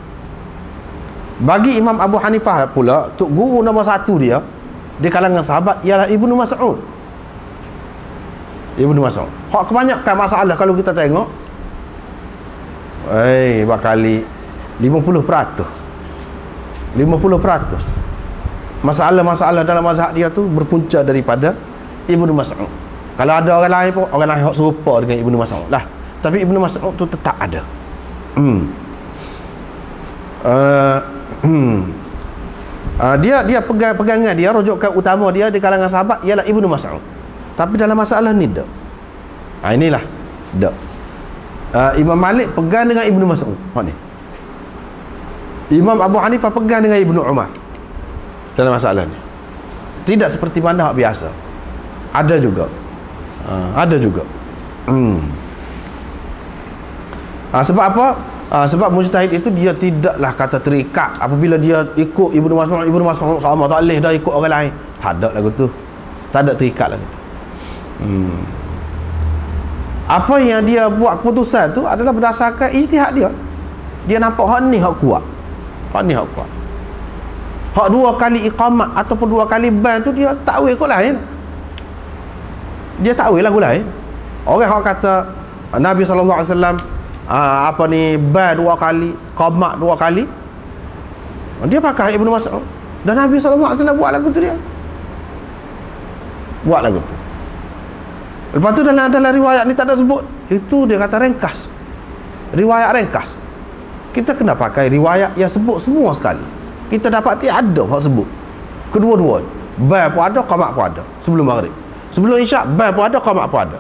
Bagi Imam Abu Hanifah pula, tok guru nombor 1 dia di kalangan sahabat ialah Ibnu Mas'ud. Hak kebanyakan masalah kalau kita tengok bakali 50%. Masalah-masalah dalam mazhab dia tu berpunca daripada Ibnu Mas'ud. Kalau ada orang lain pun, orang lain hak serupa dengan Ibnu Mas'ud lah. Tapi Ibnu Mas'ud tu tetap ada. Dia pegangan dia, rujukan utama dia di kalangan sahabat ialah Ibnu Mas'ud. Tapi dalam masalah ni tak. Inilah tak. Imam Malik pegang dengan Ibnu Mas'ud. Ni. Imam Abu Hanifah pegang dengan Ibnu Umar dalam masalah ni. Tidak seperti mana hak biasa. Ada juga. Sebab apa? Sebab mujtahid itu dia tidaklah kata terikat apabila dia ikut Ibnu Mas'ud sama tak boleh dah ikut orang lain. Tak ada lagu tu. Tak ada terikat lagu tu. Apa yang dia buat keputusan tu adalah berdasarkan ijtihad dia. Dia nampak hak ni hak kuat. Hak 2 kali iqamat ataupun 2 kali ban tu dia takwil kot lain. Dia takwil lagu lain. Orang hak kata Nabi sallallahu alaihi wasallam ban 2 kali, qamat 2 kali. Dia pakai Ibnu Mas'ud. Dan Nabi sallallahu alaihi wasallam buat lagu tu dia. Buat lagu tu. Lepas tu dalam riwayat ni tak ada sebut. Itu dia kata ringkas. Riwayat ringkas. Kita kena pakai riwayat yang sebut semua sekali. Kita dapati ada hak sebut kedua-dua. Ban pun ada, qamat pun ada sebelum maghrib. Sebelum isyak ban pun ada, qamat pun ada.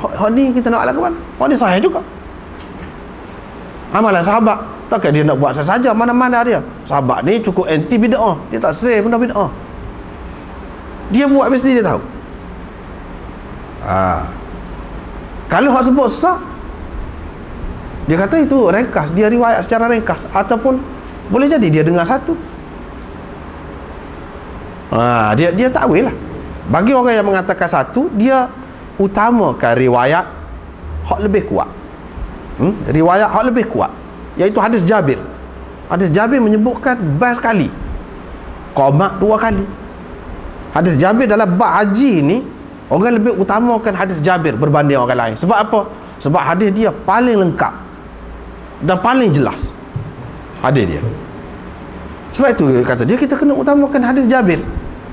Hak ni kita nak lagu mana? Hak ni sahih juga. Amalan sahabat. Takkan dia nak buat saja mana-mana dia. Sahabat ni cukup anti bid'ah. Dia tak say benda bid'ah. Dia buat mesti dia tahu. Kalau hak sebut sah, dia kata itu ringkas, dia riwayat secara ringkas, ataupun boleh jadi dia dengar satu. Dia takwil lah. Bagi orang yang mengatakan satu, dia utamakan riwayat hak lebih kuat. Riwayat hak lebih kuat, iaitu hadis Jabir. Hadis Jabir menyebutkan bab sekali, qamat 2 kali. Hadis Jabir dalam bab haji ni, orang lebih utamakan hadis Jabir berbanding orang lain. Sebab apa? Sebab hadis dia paling lengkap dan paling jelas. Hadis dia. Sebab itu kata dia, kita kena utamakan hadis Jabir.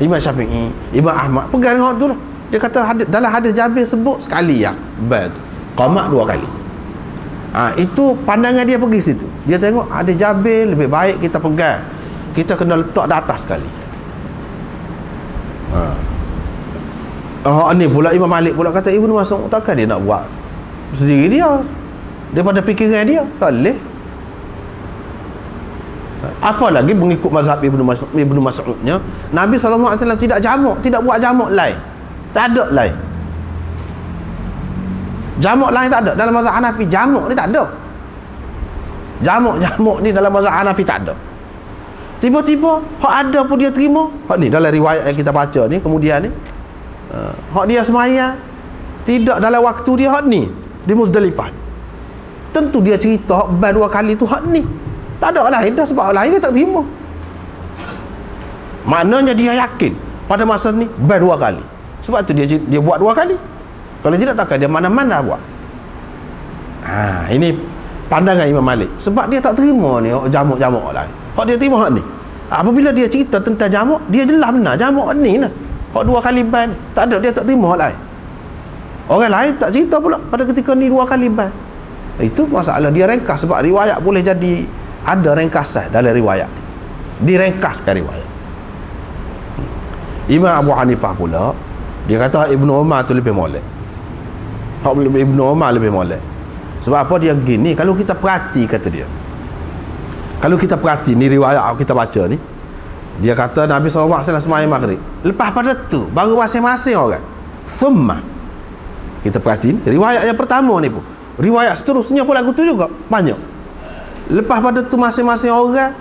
Imam Syafi'i, Imam Ahmad pegang dengan tu lah. Dia kata dalam hadis Jabir sebut sekali ya, bad qamat 2 kali. Itu pandangan dia pergi situ. Dia tengok hadis Jabir lebih baik kita pegang. Kita kena letak di atas sekali. Ni pula Imam Malik pula kata Ibnu Mas'ud takkan dia nak buat sendiri dia daripada fikiran dia. Tak boleh. Apa lagi mengikut mazhab Ibnu Mas'udnya, Nabi SAW tidak jamak, tidak buat jamak lain. Tak ada lain. Jamak lain tak ada. Dalam mazhab Hanafi jamak ni tak ada. Jamak ni dalam mazhab Hanafi tak ada. Tiba-tiba hak ada pun dia terima. Hak ni dalam riwayat yang kita baca ni kemudian ni, hak dia semaya tidak dalam waktu dia, hak ni di Muzdalifah. Tentu dia cerita hak ban 2 kali tu hak ni. Tak ada lain dah, sebab lain dia tak terima. Maknanya dia yakin pada masa ni ban 2 kali. Sebab tu dia buat 2 kali. Kalau tidak takkan dia mana-mana buat. Ini pandangan Imam Malik. Sebab dia tak terima ni jamak-jamak lain. Hak dia terima hak ni. Apabila dia cerita tentang jamak, dia jelas benar jamak ni lah. Hak 2 kali ban, tak ada, dia tak terima hak lain. Orang lain tak cerita pula pada ketika ni 2 kali ban. Itu masalah dia ringkas. Sebab riwayat boleh jadi ada ringkasan dalam riwayat. Diringkaskan riwayat. Imam Abu Hanifah pula, dia kata Ibnu Umar tu lebih molek. Hak Ibnu Umar lebih molek. Sebab apa dia gini? Kalau kita perhati, kata dia, kalau kita perhati ni riwayat kita baca ni, dia kata Nabi SAW sembahyang maghrib, lepas pada tu baru masing-masing orang thumma. Kita perhati ni, riwayat yang pertama ni pun, riwayat seterusnya pun lagu tu juga banyak. Lepas pada tu masing-masing orang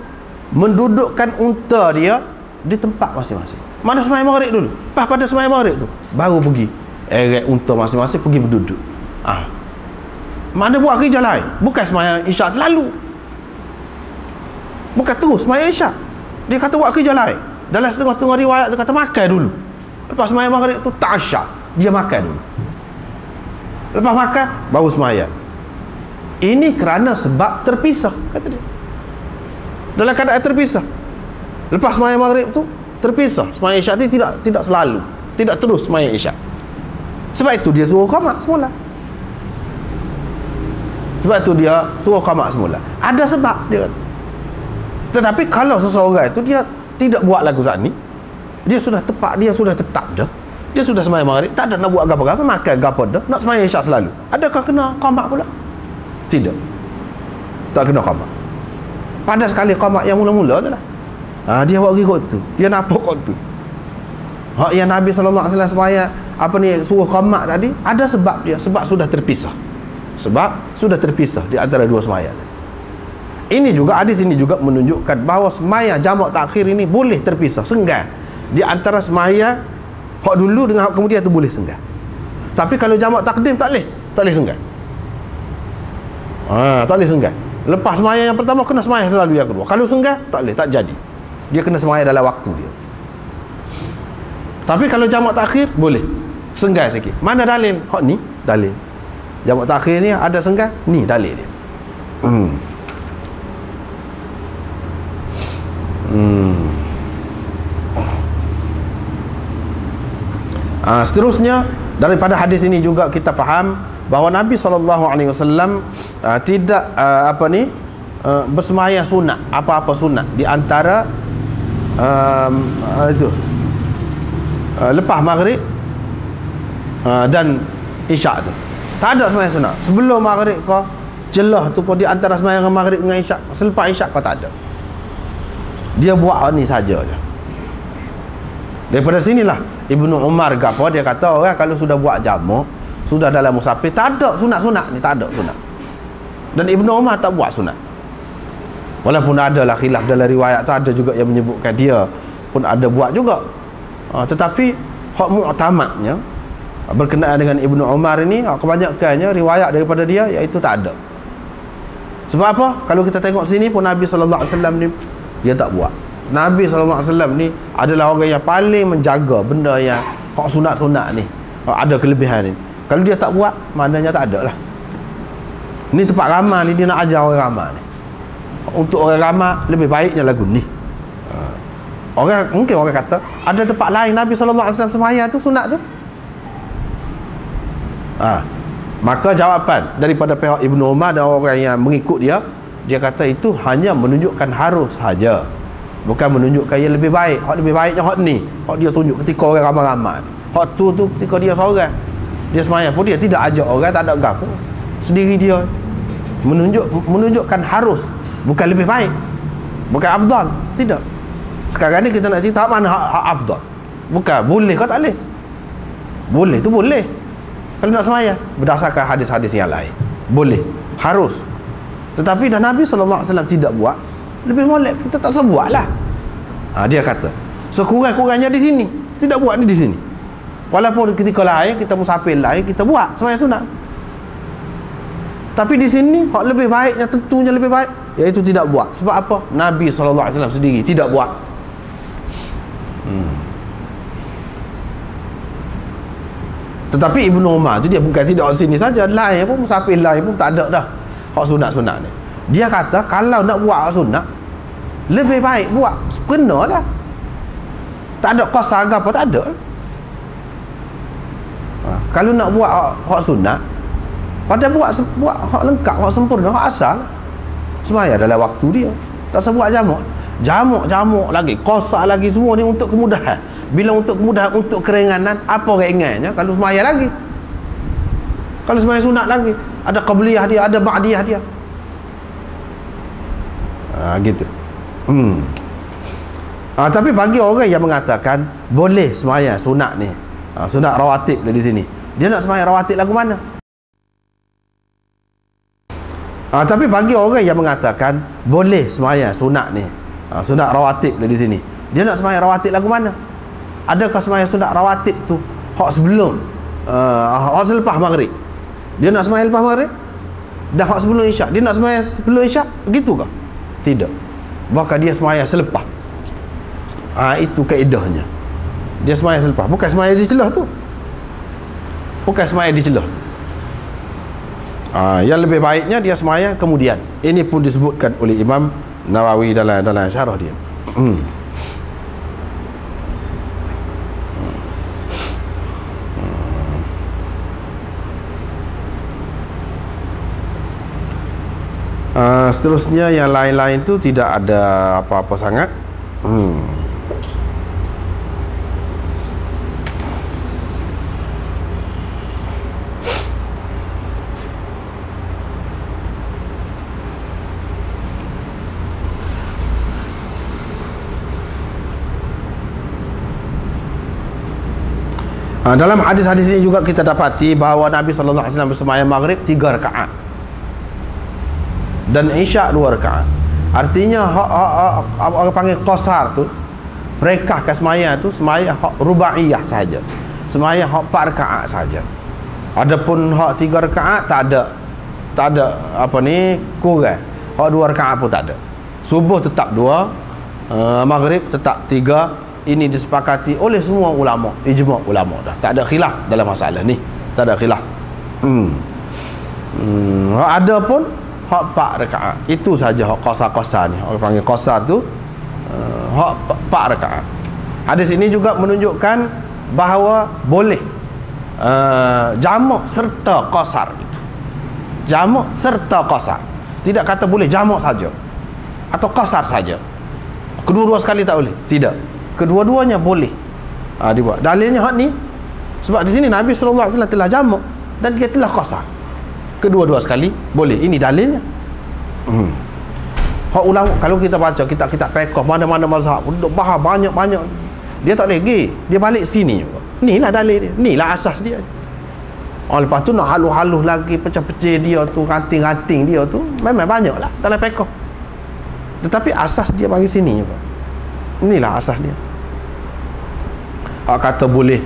mendudukkan unta dia di tempat masing-masing. Mana sembahyang maghrib dulu? Lepas pada sembahyang maghrib tu baru pergi eret unta masing-masing pergi berduduk. Mana buat kerja lain, bukan sembahyang isyak selalu, bukan terus sembahyang isyak. Dia kata buat kerja lain. Dalam setengah-setengah riwayat dia kata makan dulu. Lepas sembahyang maghrib tu ta'asyak, dia makan dulu. Lepas makan baru sembahyang. Ini kerana sebab terpisah, kata dia. Dalam keadaan terpisah. Lepas sembahyang maghrib tu terpisah. Sembahyang isyak tu tidak selalu, tidak terus sembahyang isyak. Sebab itu dia suruh qamat semula. Sebab tu dia suruh qamat semula. Ada sebab dia kata. Tetapi kalau seseorang itu dia tidak buat lagu saat ni, dia sudah tepat, dia sudah tetap dah, dia sudah sembahyang maghrib, tak ada nak buat apa-apa, makan apa dah, nak sembahyang isyak selalu, adakah kena qamat pula? Tidak, tak kena qamat. Pada sekali qamat yang mula-mula tu lah, dia buat ikut tu, dia nampak kot tu. Hak yang Nabi SAW sembahyang apa ni suruh qamat tadi, ada sebab dia, sebab sudah terpisah. Sebab sudah terpisah di antara 2 sembahyang tadi. Ini juga, hadis ini juga menunjukkan bahawa sembahyang jamak takhir ini boleh terpisah, senggang. Di antara sembahyang hak dulu dengan hak kemudian tu boleh senggang. Tapi kalau jamak takdim tak boleh senggang. Tak boleh senggang. Lepas sembahyang yang pertama kena sembahyang selalu yang kedua. Kalau senggang tak boleh, tak jadi. Dia kena sembahyang dalam waktu dia. Tapi kalau jamak takhir boleh senggang sikit. Mana dalil? Hak ni dalil. Jamak takhir ni ada senggang, ni dalil dia. Seterusnya daripada hadis ini juga kita faham bahawa Nabi SAW tidak bersemayang sunat, apa-apa sunat di antara lepas maghrib dan isyak tu. Tak ada semayang sunat sebelum maghrib ke celah tu pun di antara sembahyang maghrib dengan isyak, selepas isyak kau tak ada. Dia buat ni saja je. Daripada sinilah Ibnu Umar gapo dia kata orang kalau sudah buat jamak, sudah dalam musafir, tak ada sunat-sunat ni, tak ada sunat. Dan Ibnu Umar tak buat sunat. Walaupun ada lah khilaf dalam riwayat tu, ada juga yang menyebutkan dia pun ada buat juga. Tetapi hak mu'tamadnya berkenaan dengan Ibnu Umar ini, kebanyakannya riwayat daripada dia iaitu tak ada. Sebab apa? Kalau kita tengok sini pun Nabi SAW ni dia tak buat. Nabi SAW ni adalah orang yang paling menjaga benda yang hak sunat-sunat ni, ada kelebihan ni. Kalau dia tak buat, maknanya tak ada lah. Ni tempat ramal ni, dia nak ajar orang ramal ni. Untuk orang ramal lebih baiknya lagu ni. Mungkin orang kata ada tempat lain Nabi SAW sembahyang tu sunat tu. Maka jawapan daripada pihak Ibnu Umar dan orang yang mengikut dia, dia kata itu hanya menunjukkan harus saja, bukan menunjukkan yang lebih baik. Hak lebih baiknya hak ni, hak dia tunjuk ketika orang ramai-ramai. Hak tu ketika dia seorang, dia sembahyang pun dia tidak ajak orang, tak ada gapo, sendiri dia menunjukkan harus, bukan lebih baik, bukan afdal. Tidak. Sekarang ni kita nak cerita mana hak afdal, bukan boleh kau tak boleh. Boleh tu boleh kalau nak sembahyang berdasarkan hadis-hadis yang lain, boleh, harus. Tetapi dah Nabi SAW tidak buat, lebih molek kita tak usah buat lah. Dia kata sekurang-kurangnya di sini tidak buat ni di sini. Walaupun ketika lain kita musafir lain kita buat sembahyang sunat, tapi di sini hak lebih baiknya, tentunya lebih baik, iaitu tidak buat. Sebab apa? Nabi SAW sendiri tidak buat. Tetapi Ibnu Umar tu dia bukan tidak di sini saja, lain pun musafir lain pun tak ada dah hak sunat-sunat ni. Dia kata kalau nak buat hak sunat, lebih baik buat sepenuhlah. Tak ada qasar apa, tak ada. Kalau nak buat hak sunat, pada buat hak lengkap, hak sempurna, hak asal. Sembahyang dalam waktu dia, tak usah buat jamak lagi, qasar lagi, semua ni untuk kemudahan. Bila untuk kemudahan, untuk keringanan, apa ringannya kalau sembahyang lagi? Kalau sembahyang sunat lagi, ada qabliyah dia, ada ba'diyah dia. Gitu. Tapi bagi orang yang mengatakan boleh sembahyang sunat ni, sunat rawatib di sini, dia nak sembahyang rawatib lagu mana? Tapi bagi orang yang mengatakan boleh sembahyang sunat ni, sunat rawatib di sini, dia nak sembahyang rawatib lagu mana? Adakah sembahyang sunat rawatib tu hak sebelum, hak selepas maghrib? Dia nak sembahyang lepas maghrib? Dah hak sebelum isyak, dia nak sembahyang sebelum isyak? Begitu ke? Tidak. Bahkan dia sembahyang selepas. Itu kaedahnya. Dia sembahyang selepas, bukan sembahyang di celah tu. Bukan sembahyang di celah tu. Yang lebih baiknya dia sembahyang kemudian. Ini pun disebutkan oleh Imam Nawawi dalam syarah dia. Seterusnya yang lain-lain tu tidak ada apa-apa sangat. Dalam hadis-hadis ini juga kita dapati bahawa Nabi SAW bersembahyang maghrib 3 rakaat dan isyak 2 rakaat. Artinya orang panggil qasar tu, merekahkan sembahyang tu sembahyang hak rubaiyah saja, sembahyang hak 4 rakaat saja. Adapun hak 3 rakaat tak ada apa ni kurang, hak 2 rakaat pun tak ada. Subuh tetap 2, maghrib tetap 3. Ini disepakati oleh semua ulama, ijma' ulama dah, tak ada khilaf dalam masalah ni, tak ada khilaf. Ada pun hak 4 rakaat, itu saja hak qasar ni, orang panggil qasar tu, hak 4 rakaat. Hadis ini juga menunjukkan bahawa boleh jamak serta qasar itu. Jamak serta qasar. Tidak kata boleh jamak saja atau qasar saja. Kedua-dua sekali tak boleh. Tidak. Kedua-duanya boleh dibuat. Dalilnya hak ni sebab di sini Nabi SAW telah jamak dan dia telah qasar. kedua-dua sekali boleh. Ini dalilnya. Hak ulama, kalau kita baca kitab-kitab fiqh mana-mana mazhab duk bahas banyak-banyak, dia tak lagi, dia balik sini juga. Inilah dalil dia, inilah asas dia. Lepas tu nak haluh-haluh lagi, pecah-pecah dia tu, ranting-ranting dia tu, memang banyaklah dalam fiqh. Tetapi asas dia bagi sini juga. Inilah asas dia. Hak kata boleh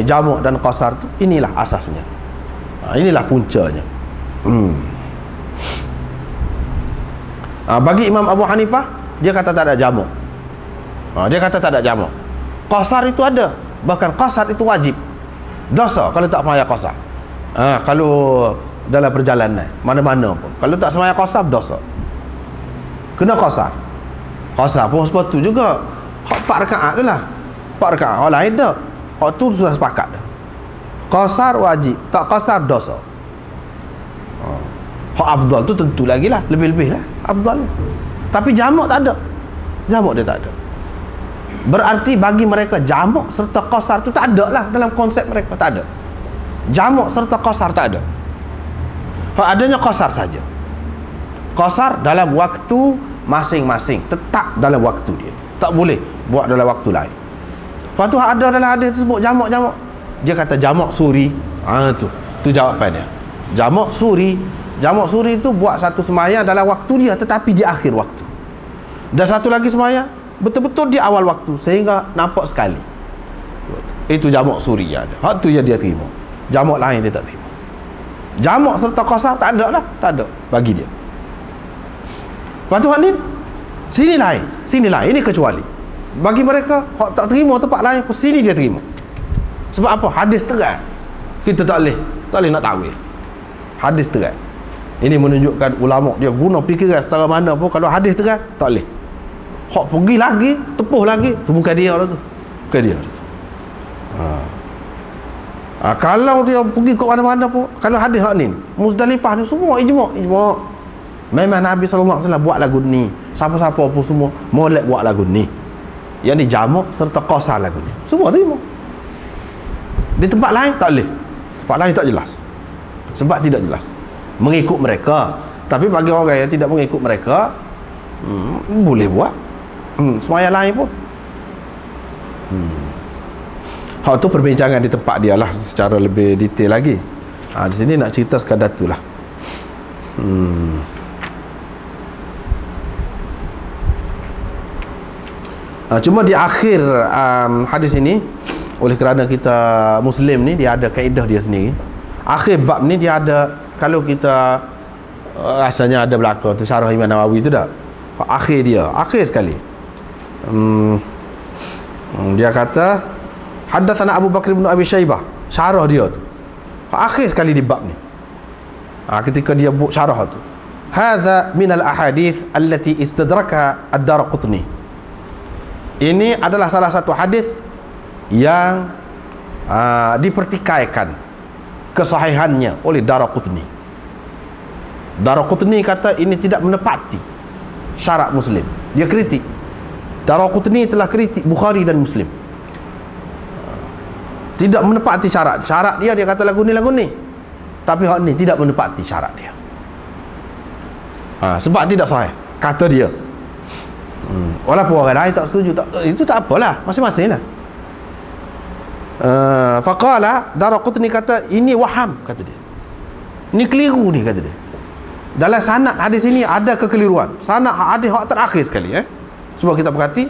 jamak dan qasar tu, inilah asasnya. Inilah puncanya. Bagi Imam Abu Hanifah, dia kata tak ada jamak. Dia kata tak ada jamak. Qasar itu ada, bahkan qasar itu wajib. Dosa kalau tak sembahyang qasar. Kalau dalam perjalanan mana-mana pun, kalau tak sembahyang qasar, dosa. Kena qasar. Qasar pun sebab tu juga hak 4 rakaat tu lah. 4 rakaat. Hak lain dah. Hak tu sudah sepakat dah. Qasar wajib, tak qasar dosa. Hak afdal tu tentu lagi lah, lebih-lebih lah afdalnya. Tapi jamak tak ada. Jamak dia tak ada. Berarti bagi mereka jamak serta qasar tu tak ada lah dalam konsep mereka, tak ada. Jamak serta qasar tak ada. Adanya qasar saja. Qasar dalam waktu masing-masing, tetap dalam waktu dia, tak boleh buat dalam waktu lain. Lepas tu ada dalam hadis tersebut jamak-jamak, dia kata jamak suri. Tu jawapan dia. Jamak suri tu buat satu sembahyang dalam waktu dia tetapi di akhir waktu, dan satu lagi sembahyang betul-betul di awal waktu sehingga nampak sekali. Itu jamak suri yang ada. Hak tu yang dia terima. Jamak lain dia tak terima. Jamak serta qasar tak ada lah, tak ada bagi dia. Lepas tu hak ni sini lain. Ini kecuali bagi mereka. Hak tak terima tempat lain pun sini dia terima. Sebab apa? Hadis terang. Kita tak boleh nak takwil. Hadis terang. Ini menunjukkan ulama dia guna fikiran setara mana pun, kalau hadis terang tak boleh. Hak pergi lagi, tepuh lagi, tu bukan dia lah tu. Bukan dia lah tu. Kalau dia pergi ke mana-mana pun, kalau hadis hak ni, Muzdalifah ni semua ijma'. Memang Nabi SAW buat lagu ni. Siapa-siapa pun semua molek buat lagu ni. Yang ni jamak serta qasar lagu ni. Semua terima. Di tempat lain tak boleh. Tempat lain tak jelas. Sebab tidak jelas. Mengikut mereka. Tapi bagi orang yang tidak mengikut mereka, boleh buat sembahyang lain pun. Hak tu perbincangan di tempat dia lah secara lebih detail lagi. Di sini nak cerita sekadar tu lah. Cuma di akhir hadis ini, oleh kerana kita Muslim ni, dia ada kaedah dia sendiri. Akhir bab ni dia ada, kalau kita rasanya ada belakang tu syarah Imam Nawawi tu dah. Akhir sekali. Dia kata haddatsana Abu Bakr bin Abi Syaibah, syarah dia tu akhir sekali di bab ni. Ketika dia buat syarah tu, hadza min al ahadits allati istadraka ad-Darqutni. Ini adalah salah satu hadis yang dipertikaikan kesahihannya oleh Daraqutni. Daraqutni kata ini tidak menepati syarat Muslim. Dia kritik. Daraqutni telah kritik Bukhari dan Muslim. Tidak menepati syarat. Syarat dia kata lagu ni. Tapi hak ni tidak menepati syarat dia. Sebab tidak sahih, kata dia. Walaupun orang lain tak setuju, itu tak apalah, masing-masing lah. Faqala, Daraqutni kata ini waham, kata dia. Ini keliru ni, kata dia. Dalam sanad hadis ini ada kekeliruan. Sanad hadis hak terakhir sekali. Sebab kita perhati,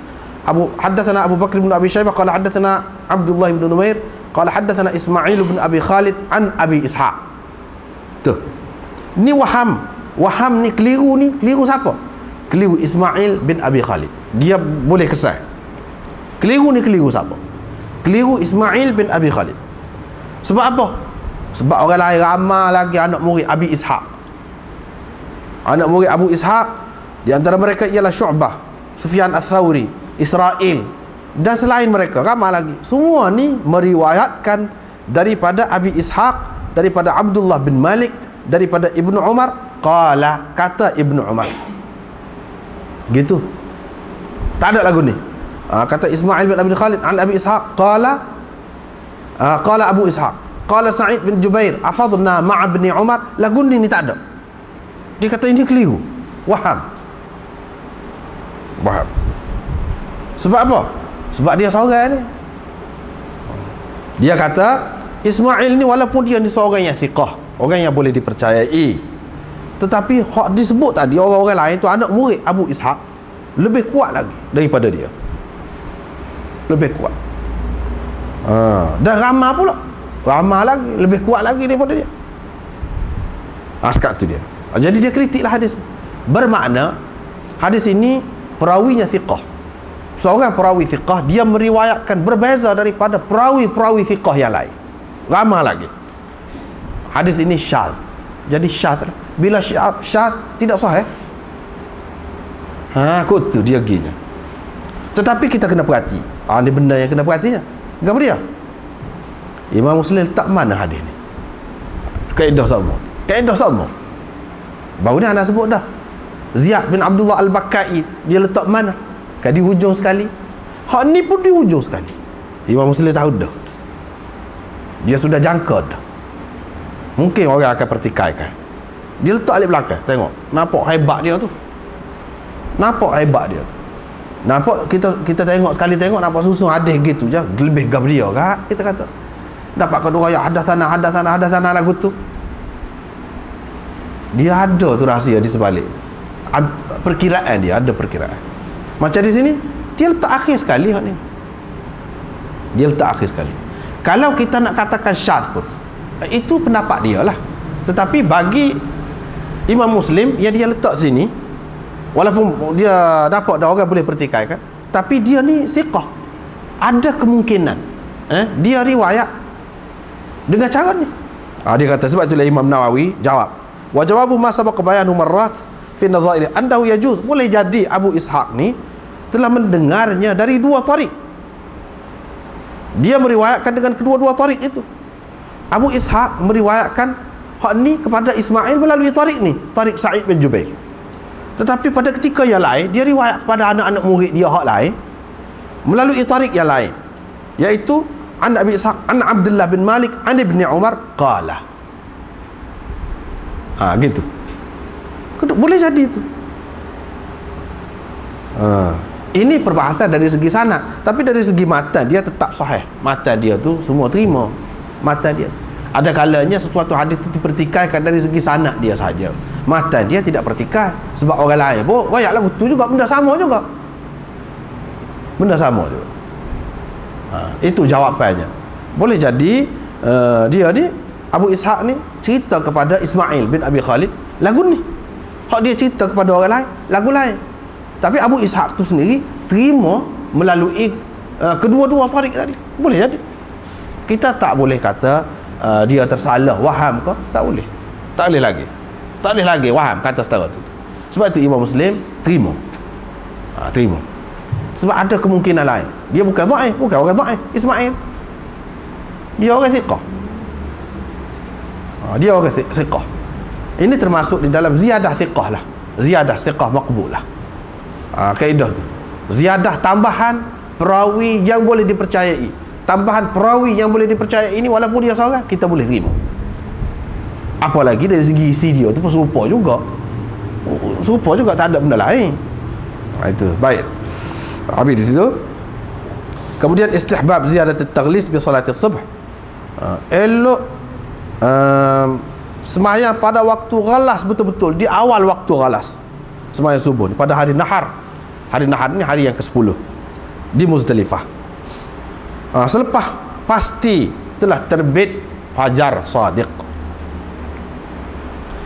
haddatsana Abu Bakr bin Abi Syaibah qala haddatsana Abdullah bin Numair qala haddatsana Ismail bin Abi Khalid an Abi Ishaq. Tuh. Ni waham. Waham ni keliru siapa? Keliru Ismail bin Abi Khalid. Dia boleh kesal. Keliru ni keliru siapa? Keliru Ismail bin Abi Khalid. Sebab apa? Sebab orang lain ramai lagi anak murid Abi Ishaq. Anak murid Abu Ishaq, di antara mereka ialah Syu'bah, Sufyan Ats-Tsauri, Israel, dan selain mereka ramai lagi. Semua ni meriwayatkan daripada Abi Ishaq, daripada Abdullah bin Malik, daripada Ibnu Umar. Qala, kata Ibnu Umar gitu. Tak ada lagu ni. Kata Ismail bin Abi Khalid an Abi Ishaq qala Abu Ishaq Qala Sa'id bin Jubair afadna ma'a ibni Umar, lagu ni tak ada. Dia kata ini keliru, waham. Sebab apa? Sebab dia seorang ni. Dia kata Ismail ni walaupun dia ni seorang yang thiqah, orang yang boleh dipercayai, tetapi hak disebut tadi orang-orang lain tu anak murid Abu Ishaq lebih kuat lagi daripada dia. Lebih kuat. Dan ramah pula. Ramah lagi, lebih kuat lagi daripada dia. Sekat tu dia. Jadi dia kritiklah hadis. Bermakna hadis ini perawinya thiqah. Seorang perawi thiqah, dia meriwayatkan berbeza daripada perawi-perawi thiqah yang lain. Ramah lagi. Hadis ini syadz. Jadi syadz. Bila syadz tidak sahih, kot tu dia gini. Tetapi kita kena perhati. Ini benda yang kena perhatinya. Apa dia? Imam Muslim letak mana hadis ni? Kaedah sama. Baru ni anda sebut dah. Ziyad bin Abdullah Al-Bakkai, dia letak mana? Di hujung sekali. Hak ni pun di hujung sekali. Imam Muslim tahu dah. Dia sudah jangka dah. Mungkin orang akan pertikaikan. Dia letak alik belakang. Tengok. Nampak hebat dia tu. Nampak kita tengok sekali tengok nampak susun hadis gitu je. Lebih gab dia kan? Kita kata. Dapat kedua ayat hadatsana lagu tu. Dia ada tu rahsia di sebalik. Perkiraan dia ada perkiraan. Macam di sini dia letak akhir sekali hak ni. Kalau kita nak katakan syadz pun, itu pendapat dia lah. Tetapi bagi Imam Muslim yang dia letak sini, walaupun dia dapat dah orang boleh pertikaikan, tapi dia ni siqah. Ada kemungkinan dia riwayat dengan cara ni. Dia kata sebab itulah Imam Nawawi jawab. Wa jawabu ma sabaqa bayanu marrat fi nadhairi annahu yajuz. Boleh jadi Abu Ishaq ni telah mendengarnya dari dua tariq. Dia meriwayatkan dengan kedua-dua tariq itu. Abu Ishaq meriwayatkan hak ni kepada Ismail melalui tariq ni, tariq Sa'id bin Jubair. Tetapi pada ketika yang lain dia riwayat kepada anak-anak murid dia hak lain melalui tariq yang lain, iaitu an Abi Ishaq an Abdullah bin Malik an Ibni Umar qala. Gitu. Boleh jadi itu. Ini perbahasan dari segi sanad, tapi dari segi matan dia tetap sahih. Matan dia tu semua terima. Matan dia tu. Ada kalanya sesuatu hadis itu dipertikaikan dari segi sanad dia saja. Matan dia tidak pertikai sebab orang lain pun riwayat lagu tu juga benda sama juga. Itu jawapannya. Boleh jadi dia ni Abu Ishaq ni cerita kepada Ismail bin Abi Khalid lagu ni. Hak dia cerita kepada orang lain lagu lain. Tapi Abu Ishaq tu sendiri terima melalui kedua-dua tariq tadi. Boleh jadi. Kita tak boleh kata dia tersalah waham ke? Tak boleh. Tak boleh lagi waham kata setara tu. Sebab itu Imam Muslim terima. Terima. Sebab ada kemungkinan lain. Dia bukan orang dhaif, Ismail. Dia orang thiqah. Dia orang thiqah. Ini termasuk di dalam ziyadah thiqah lah. Ziyadah thiqah maqbulah. Kaedah tu. Ziyadah tambahan perawi yang boleh dipercayai. Tambahan perawi yang boleh dipercayai ini walaupun dia seorang, kita boleh terima. Apalagi dari segi isi dia tu pun serupa juga. Tak ada benda lain. Itu baik. Habis di situ. Kemudian istihbab ziyadat at-taghlis bi salati subh. Elok sembahyang pada waktu ghalas betul-betul, di awal waktu ghalas. Sembahyang subuh ni pada hari nahar. Hari nahar ni hari yang ke-10 di Muzdalifah. Selepas pasti telah terbit fajar sadiq.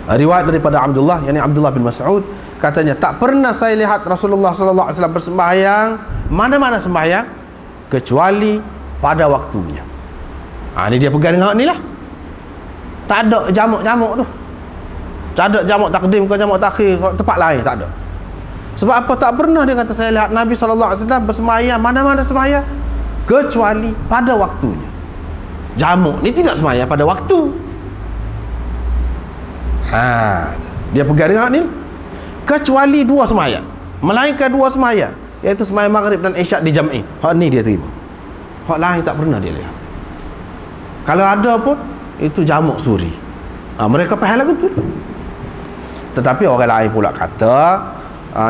Riwayat daripada Abdullah, yakni Abdullah bin Mas'ud, katanya tak pernah saya lihat Rasulullah sallallahu alaihi wasallam bersembahyang mana-mana sembahyang kecuali pada waktunya. Ni dia pegang dengan ni lah. Tak ada jamak-jamak tu. Tak ada jamak takdim ke jamak takhir tempat lain, tak ada. Sebab apa? Tak pernah dia kata saya lihat Nabi SAW bersembahyang mana-mana sembahyang kecuali pada waktunya. Jamak ni tidak sembahyang pada waktu. Dia pegang dengan ni kecuali dua sembahyang, melainkan dua sembahyang, iaitu sembahyang maghrib dan isyak dijam'i. Hak ni dia terima. Hak lain tak pernah dia lihat. Kalau ada pun itu jamak suri. Mereka faham lagu tu. Tetapi orang lain pula kata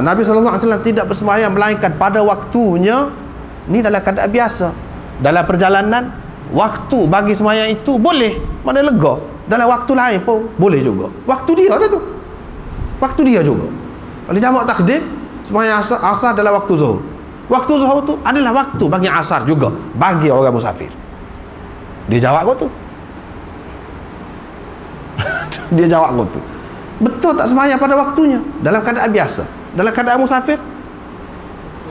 Nabi SAW tidak bersembahyang melainkan pada waktunya. Ni dalam keadaan biasa. Dalam perjalanan, waktu bagi sembahyang itu boleh, mana lega. Dalam waktu lain pun boleh juga. Waktu dia dah tu. Waktu dia juga. Kalau jamak takdim, sembahyang asar dalam waktu zuhur. Waktu zuhur tu adalah waktu bagi asar juga bagi orang musafir. Dia jawab kau tu. Dia jawab kau tu. Betul tak sembahyang pada waktunya dalam keadaan biasa, dalam keadaan musafir?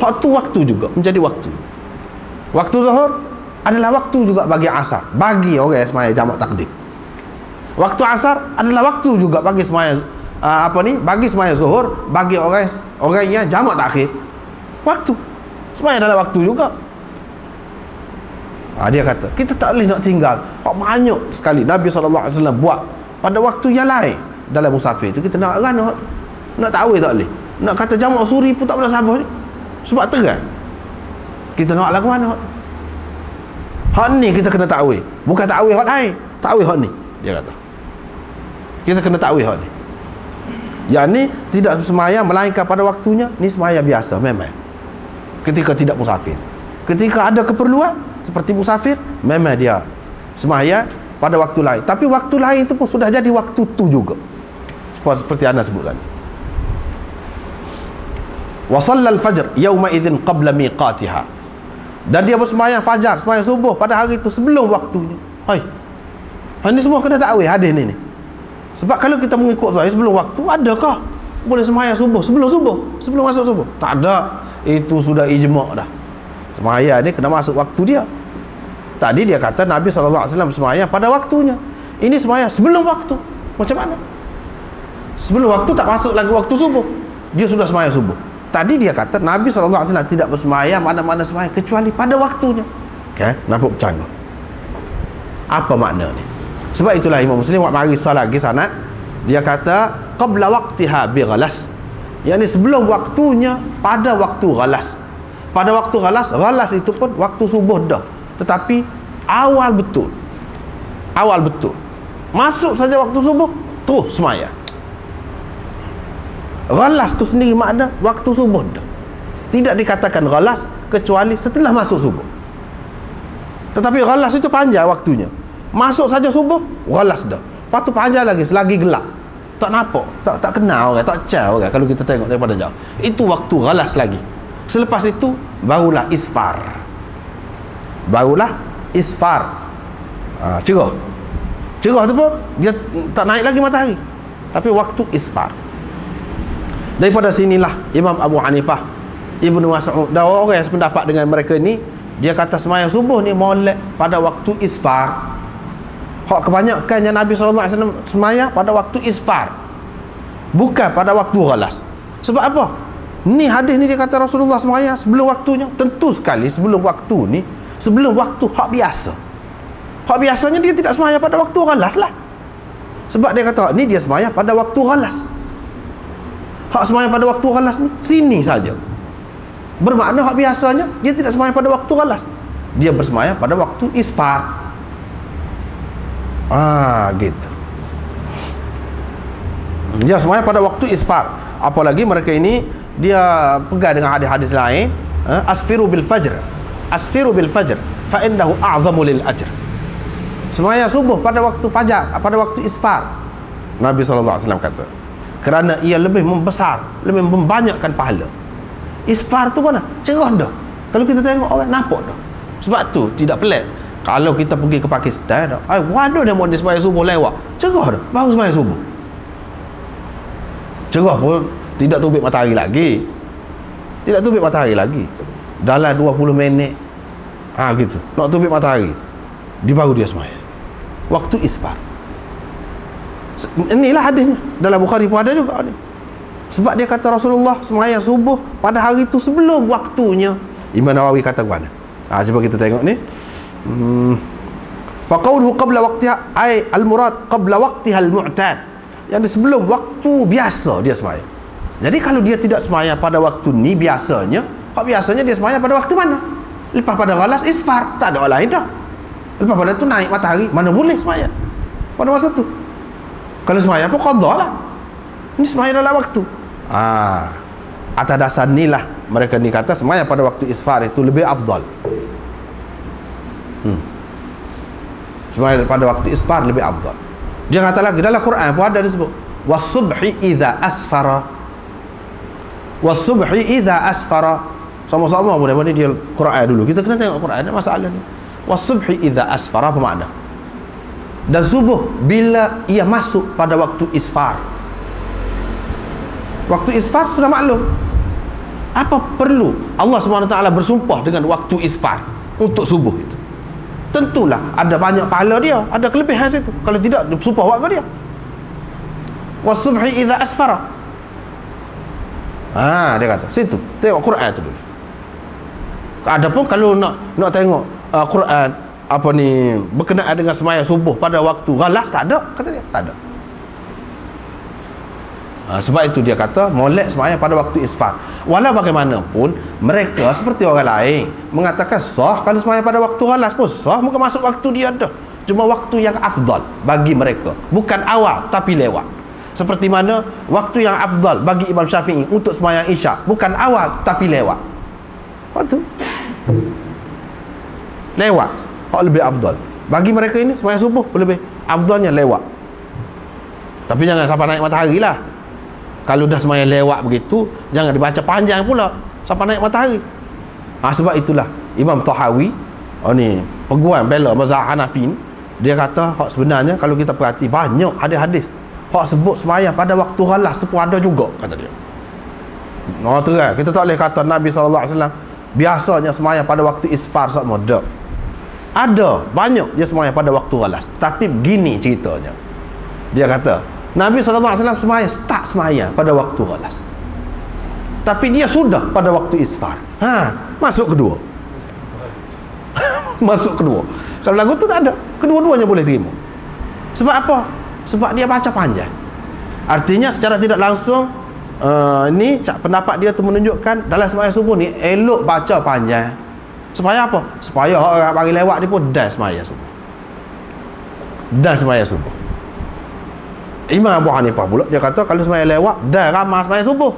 Waktu juga menjadi waktu. Waktu zuhur adalah waktu juga bagi asar, bagi orang yang sembahyang jamak takdim. Waktu asar adalah waktu juga bagi sembahyang bagi sembahyang zuhur, bagi orang yang jamak takhir. Waktu sembahyang dalam waktu juga. Dia kata kita tak boleh nak tinggal. Banyak sekali Nabi SAW buat pada waktu yang lain dalam musafir tu. Kita nak rana tu, nak takwil tak boleh, nak kata jamak suri pun tak boleh sabar ni, sebab terang kita nak lagu mana tu. Hak ni kita kena takwil, bukan takwil hak lain, takwil hak ni. Dia kata kita kena takwil hak ni. Yang ni tidak sembahyang melainkan pada waktunya. Ni sembahyang biasa memang ketika tidak musafir. Ketika ada keperluan seperti musafir, memang dia sembahyang pada waktu lain. Tapi waktu lain itu pun sudah jadi waktu tu juga, seperti anda sebut tadi. Wa shallal fajr yawma idzin qabla miqatiha. Dan dia bersembahyang fajar, sembahyang subuh pada hari itu sebelum waktunya. Ini semua kena takwil hadis ni. Sebab kalau kita mengikut zahir sebelum waktu, adakah boleh sembahyang subuh sebelum subuh, sebelum masuk subuh? Tak ada. Itu sudah ijma' dah. Sembahyang ni kena masuk waktu dia. Tadi dia kata Nabi SAW sembahyang pada waktunya. Ini sembahyang sebelum waktu. Macam mana? Sebelum waktu tak masuk lagi waktu subuh, dia sudah sembahyang subuh. Tadi dia kata Nabi SAW tidak bersembahyang mana-mana sembahyang kecuali pada waktunya. Nampak macam mana? Apa makna ni? Sebab itulah Imam Muslim buat mari salat lagi sanad. Dia kata qabla waqtiha bi ghalas. Yang ni sebelum waktunya pada waktu ghalas. Pada waktu ghalas itu pun waktu subuh dah. Tetapi awal betul. Masuk saja waktu subuh, terus sembahyang. Ghalas tu sendiri makna waktu subuh dah. Tidak dikatakan ghalas kecuali setelah masuk subuh. Tetapi ghalas itu panjang waktunya. Masuk saja subuh, ghalas dah. Lepas tu panjang lagi selagi gelap. Tak nampak, tak kenal orang, tak caw orang kalau kita tengok daripada jauh. Itu waktu ghalas lagi. Selepas itu barulah isfar. Cerah tu pun dia tak naik lagi matahari, tapi waktu isfar. Daripada sinilah Imam Abu Hanifah, Ibnu Mas'ud dan orang yang sependapat dengan mereka ni, dia kata sembahyang subuh ni molek pada waktu isfar. Hak kebanyakannya Nabi SAW sembahyang pada waktu isfar, bukan pada waktu ghalas. Sebab apa? Ni hadis ni dia kata Rasulullah sembahyang sebelum waktunya. Tentu sekali sebelum waktu ni, sebelum waktu hak biasa. Hak biasanya dia tidak sembahyang pada waktu ghalas lah. Sebab dia kata ni dia sembahyang pada waktu ghalas. Hak sembahyang pada waktu ghalas ni sini saja. Bermakna hak biasanya dia tidak sembahyang pada waktu ghalas. Dia bersembahyang pada waktu isfar. Gitu. Dia sembahyang pada waktu isfar. Apalagi mereka ini dia pegang dengan hadis-hadis lain, asfiru bil fajr fa innahu a'zamu lil ajr. Sembahyang subuh pada waktu fajar, pada waktu isfar, Nabi SAW kata, kerana ia lebih membesar, lebih membanyakkan pahala. Isfar tu mana? Cerah dah. Kalau kita tengok orang nampak dah. Sebab tu tidak pelik kalau kita pergi ke Pakistan, waduh dia mau sembahyang subuh lewat, cerah dah, baru sembahyang subuh. Cerah pun tidak terbit matahari lagi. Tidak terbit matahari lagi. Dalam 20 minit gitu. Nak terbit matahari, di baru dia sembahyang. Waktu isfar. Inilah hadisnya. Dalam Bukhari pun ada juga ni. Sebab dia kata Rasulullah sembahyang subuh pada hari itu sebelum waktunya. Imam Nawawi kata mana? Cuba kita tengok ni. Fa qawluhu qabla waqtiha ay al-murad qabla waqtiha al-mu'tad. Yang sebelum waktu biasa dia sembahyang. Jadi kalau dia tidak sembahyang pada waktu ni biasanya, biasanya dia sembahyang pada waktu mana? Lepas pada ghalas isfar, tak ada orang lain dah. Lepas pada tu naik matahari, mana boleh sembahyang. pada masa tu. Kalau sembahyang pun qada lah. Ini sembahyang dalam waktu. Atas dasar ni lah mereka ni kata sembahyang pada waktu isfar itu lebih afdal. Sembahyang pada waktu isfar lebih afdal. Dia kata lagi dalam Quran pun ada disebut was-subhi idza asfara. Was-subhi idza asfara. Sama-sama boleh ni dia Quran dulu. Kita kena tengok Quran, ada masalah ni. Was-subhi idza asfara apa makna? Dan subuh bila ia masuk pada waktu isfar. Waktu isfar sudah maklum. Apa perlu Allah SWT bersumpah dengan waktu isfar untuk subuh itu? Tentulah ada banyak pahala dia, ada kelebihan situ. Kalau tidak, dia sumpah waktu dia. Was-subhi idza asfara. Dia kata situ. Tengok Quran tu dulu. Adapun kalau nak tengok Quran apa ni berkenaan dengan sembahyang subuh pada waktu ghalas, tak ada, kata dia, tak ada. Sebab itu dia kata molek sembahyang pada waktu isfar. Walau bagaimanapun mereka seperti orang lain mengatakan sah kalau sembahyang pada waktu ghalas pun sah, muka masuk waktu dia dah. Cuma waktu yang afdal bagi mereka bukan awal tapi lewat. Seperti mana waktu yang afdal bagi Imam Syafi'i untuk sembahyang Isyak bukan awal tapi lewat. Waktu lewat lebih afdal. Bagi mereka ini sembahyang subuh lebih afdalnya lewat. Tapi jangan sampai naik matahari lah. Kalau dah sembahyang lewat begitu, jangan dibaca panjang pula sampai naik matahari. Sebab itulah Imam Tahawi ni peguam bela mazhab Hanafi ni, dia kata hak sebenarnya kalau kita perhati banyak hadis-hadis hak sebut sembahyang pada waktu ghalas tu pun ada juga, kata dia. Terang kita tak boleh kata Nabi SAW biasanya sembahyang pada waktu isfar sama dak. Ada banyak dia sembahyang pada waktu ghalas. Tapi begini ceritanya. Dia kata Nabi SAW sembahyang start sembahyang pada waktu ghalas. Tapi dia sudah pada waktu isfar. Masuk kedua. Masuk kedua. Kalau lagu tu tak ada, kedua-duanya boleh terima. Sebab apa? Sebab dia baca panjang. Artinya secara tidak langsung ni pendapat dia tu menunjukkan dalam sembahyang subuh ni elok baca panjang. Supaya apa? Supaya orang bagi lewat ni pun dah sembahyang subuh. Dah sembahyang subuh. Imam Abu Hanifah pula dia kata kalau sembahyang lewat dah ramai sembahyang subuh.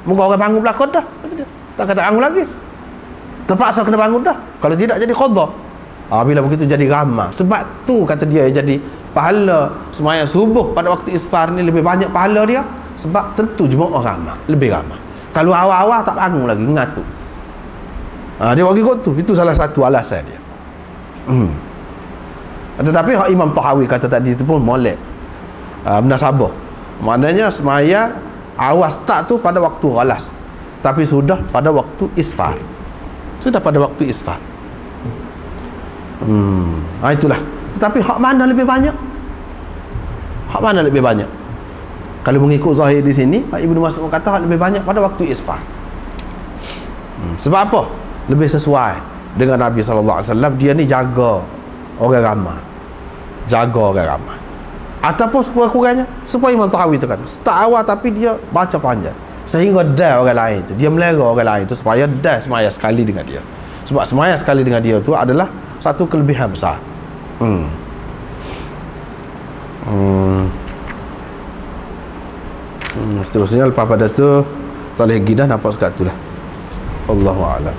Moga orang bangun belakang dah, kata dia. Tak kata bangun lagi. Terpaksa kena bangun dah. Kalau tidak jadi qada. Bila begitu jadi ramai. Sebab tu kata dia jadi pahala sembahyang subuh pada waktu isfar ni lebih banyak pahala dia sebab tentu jemaah ramai, lebih ramai. Kalau awal-awal tak bangun lagi ngantuk. Dia bagi kot tu. Itu salah satu alasan dia. Tetapi Imam Tahawi kata tadi itu pun molek. Menasabah. Maknanya sembahyang awal start tu pada waktu ghalas. Tapi sudah pada waktu isfar. Sudah pada waktu isfar. Itulah. Tetapi hak mana lebih banyak? Hak mana lebih banyak? Kalau mengikut zahir di sini, Ibnu Mas'ud kata hak lebih banyak pada waktu isfar. Sebab apa? Lebih sesuai dengan Nabi SAW. Dia ni jaga orang ramai. Jaga orang ramai. Ataupun sekurang-kurangnya supaya Imam Tahawi tu kata start awal tapi dia baca panjang sehingga dah orang lain tu, dia melera orang lain tu supaya dah semaya sekali dengan dia. Sebab semaya sekali dengan dia tu adalah satu kelebihan besar. Seterusnya lepas pada tu tak boleh pergi dah, nampak sekat tu lah. Allahu a'lam.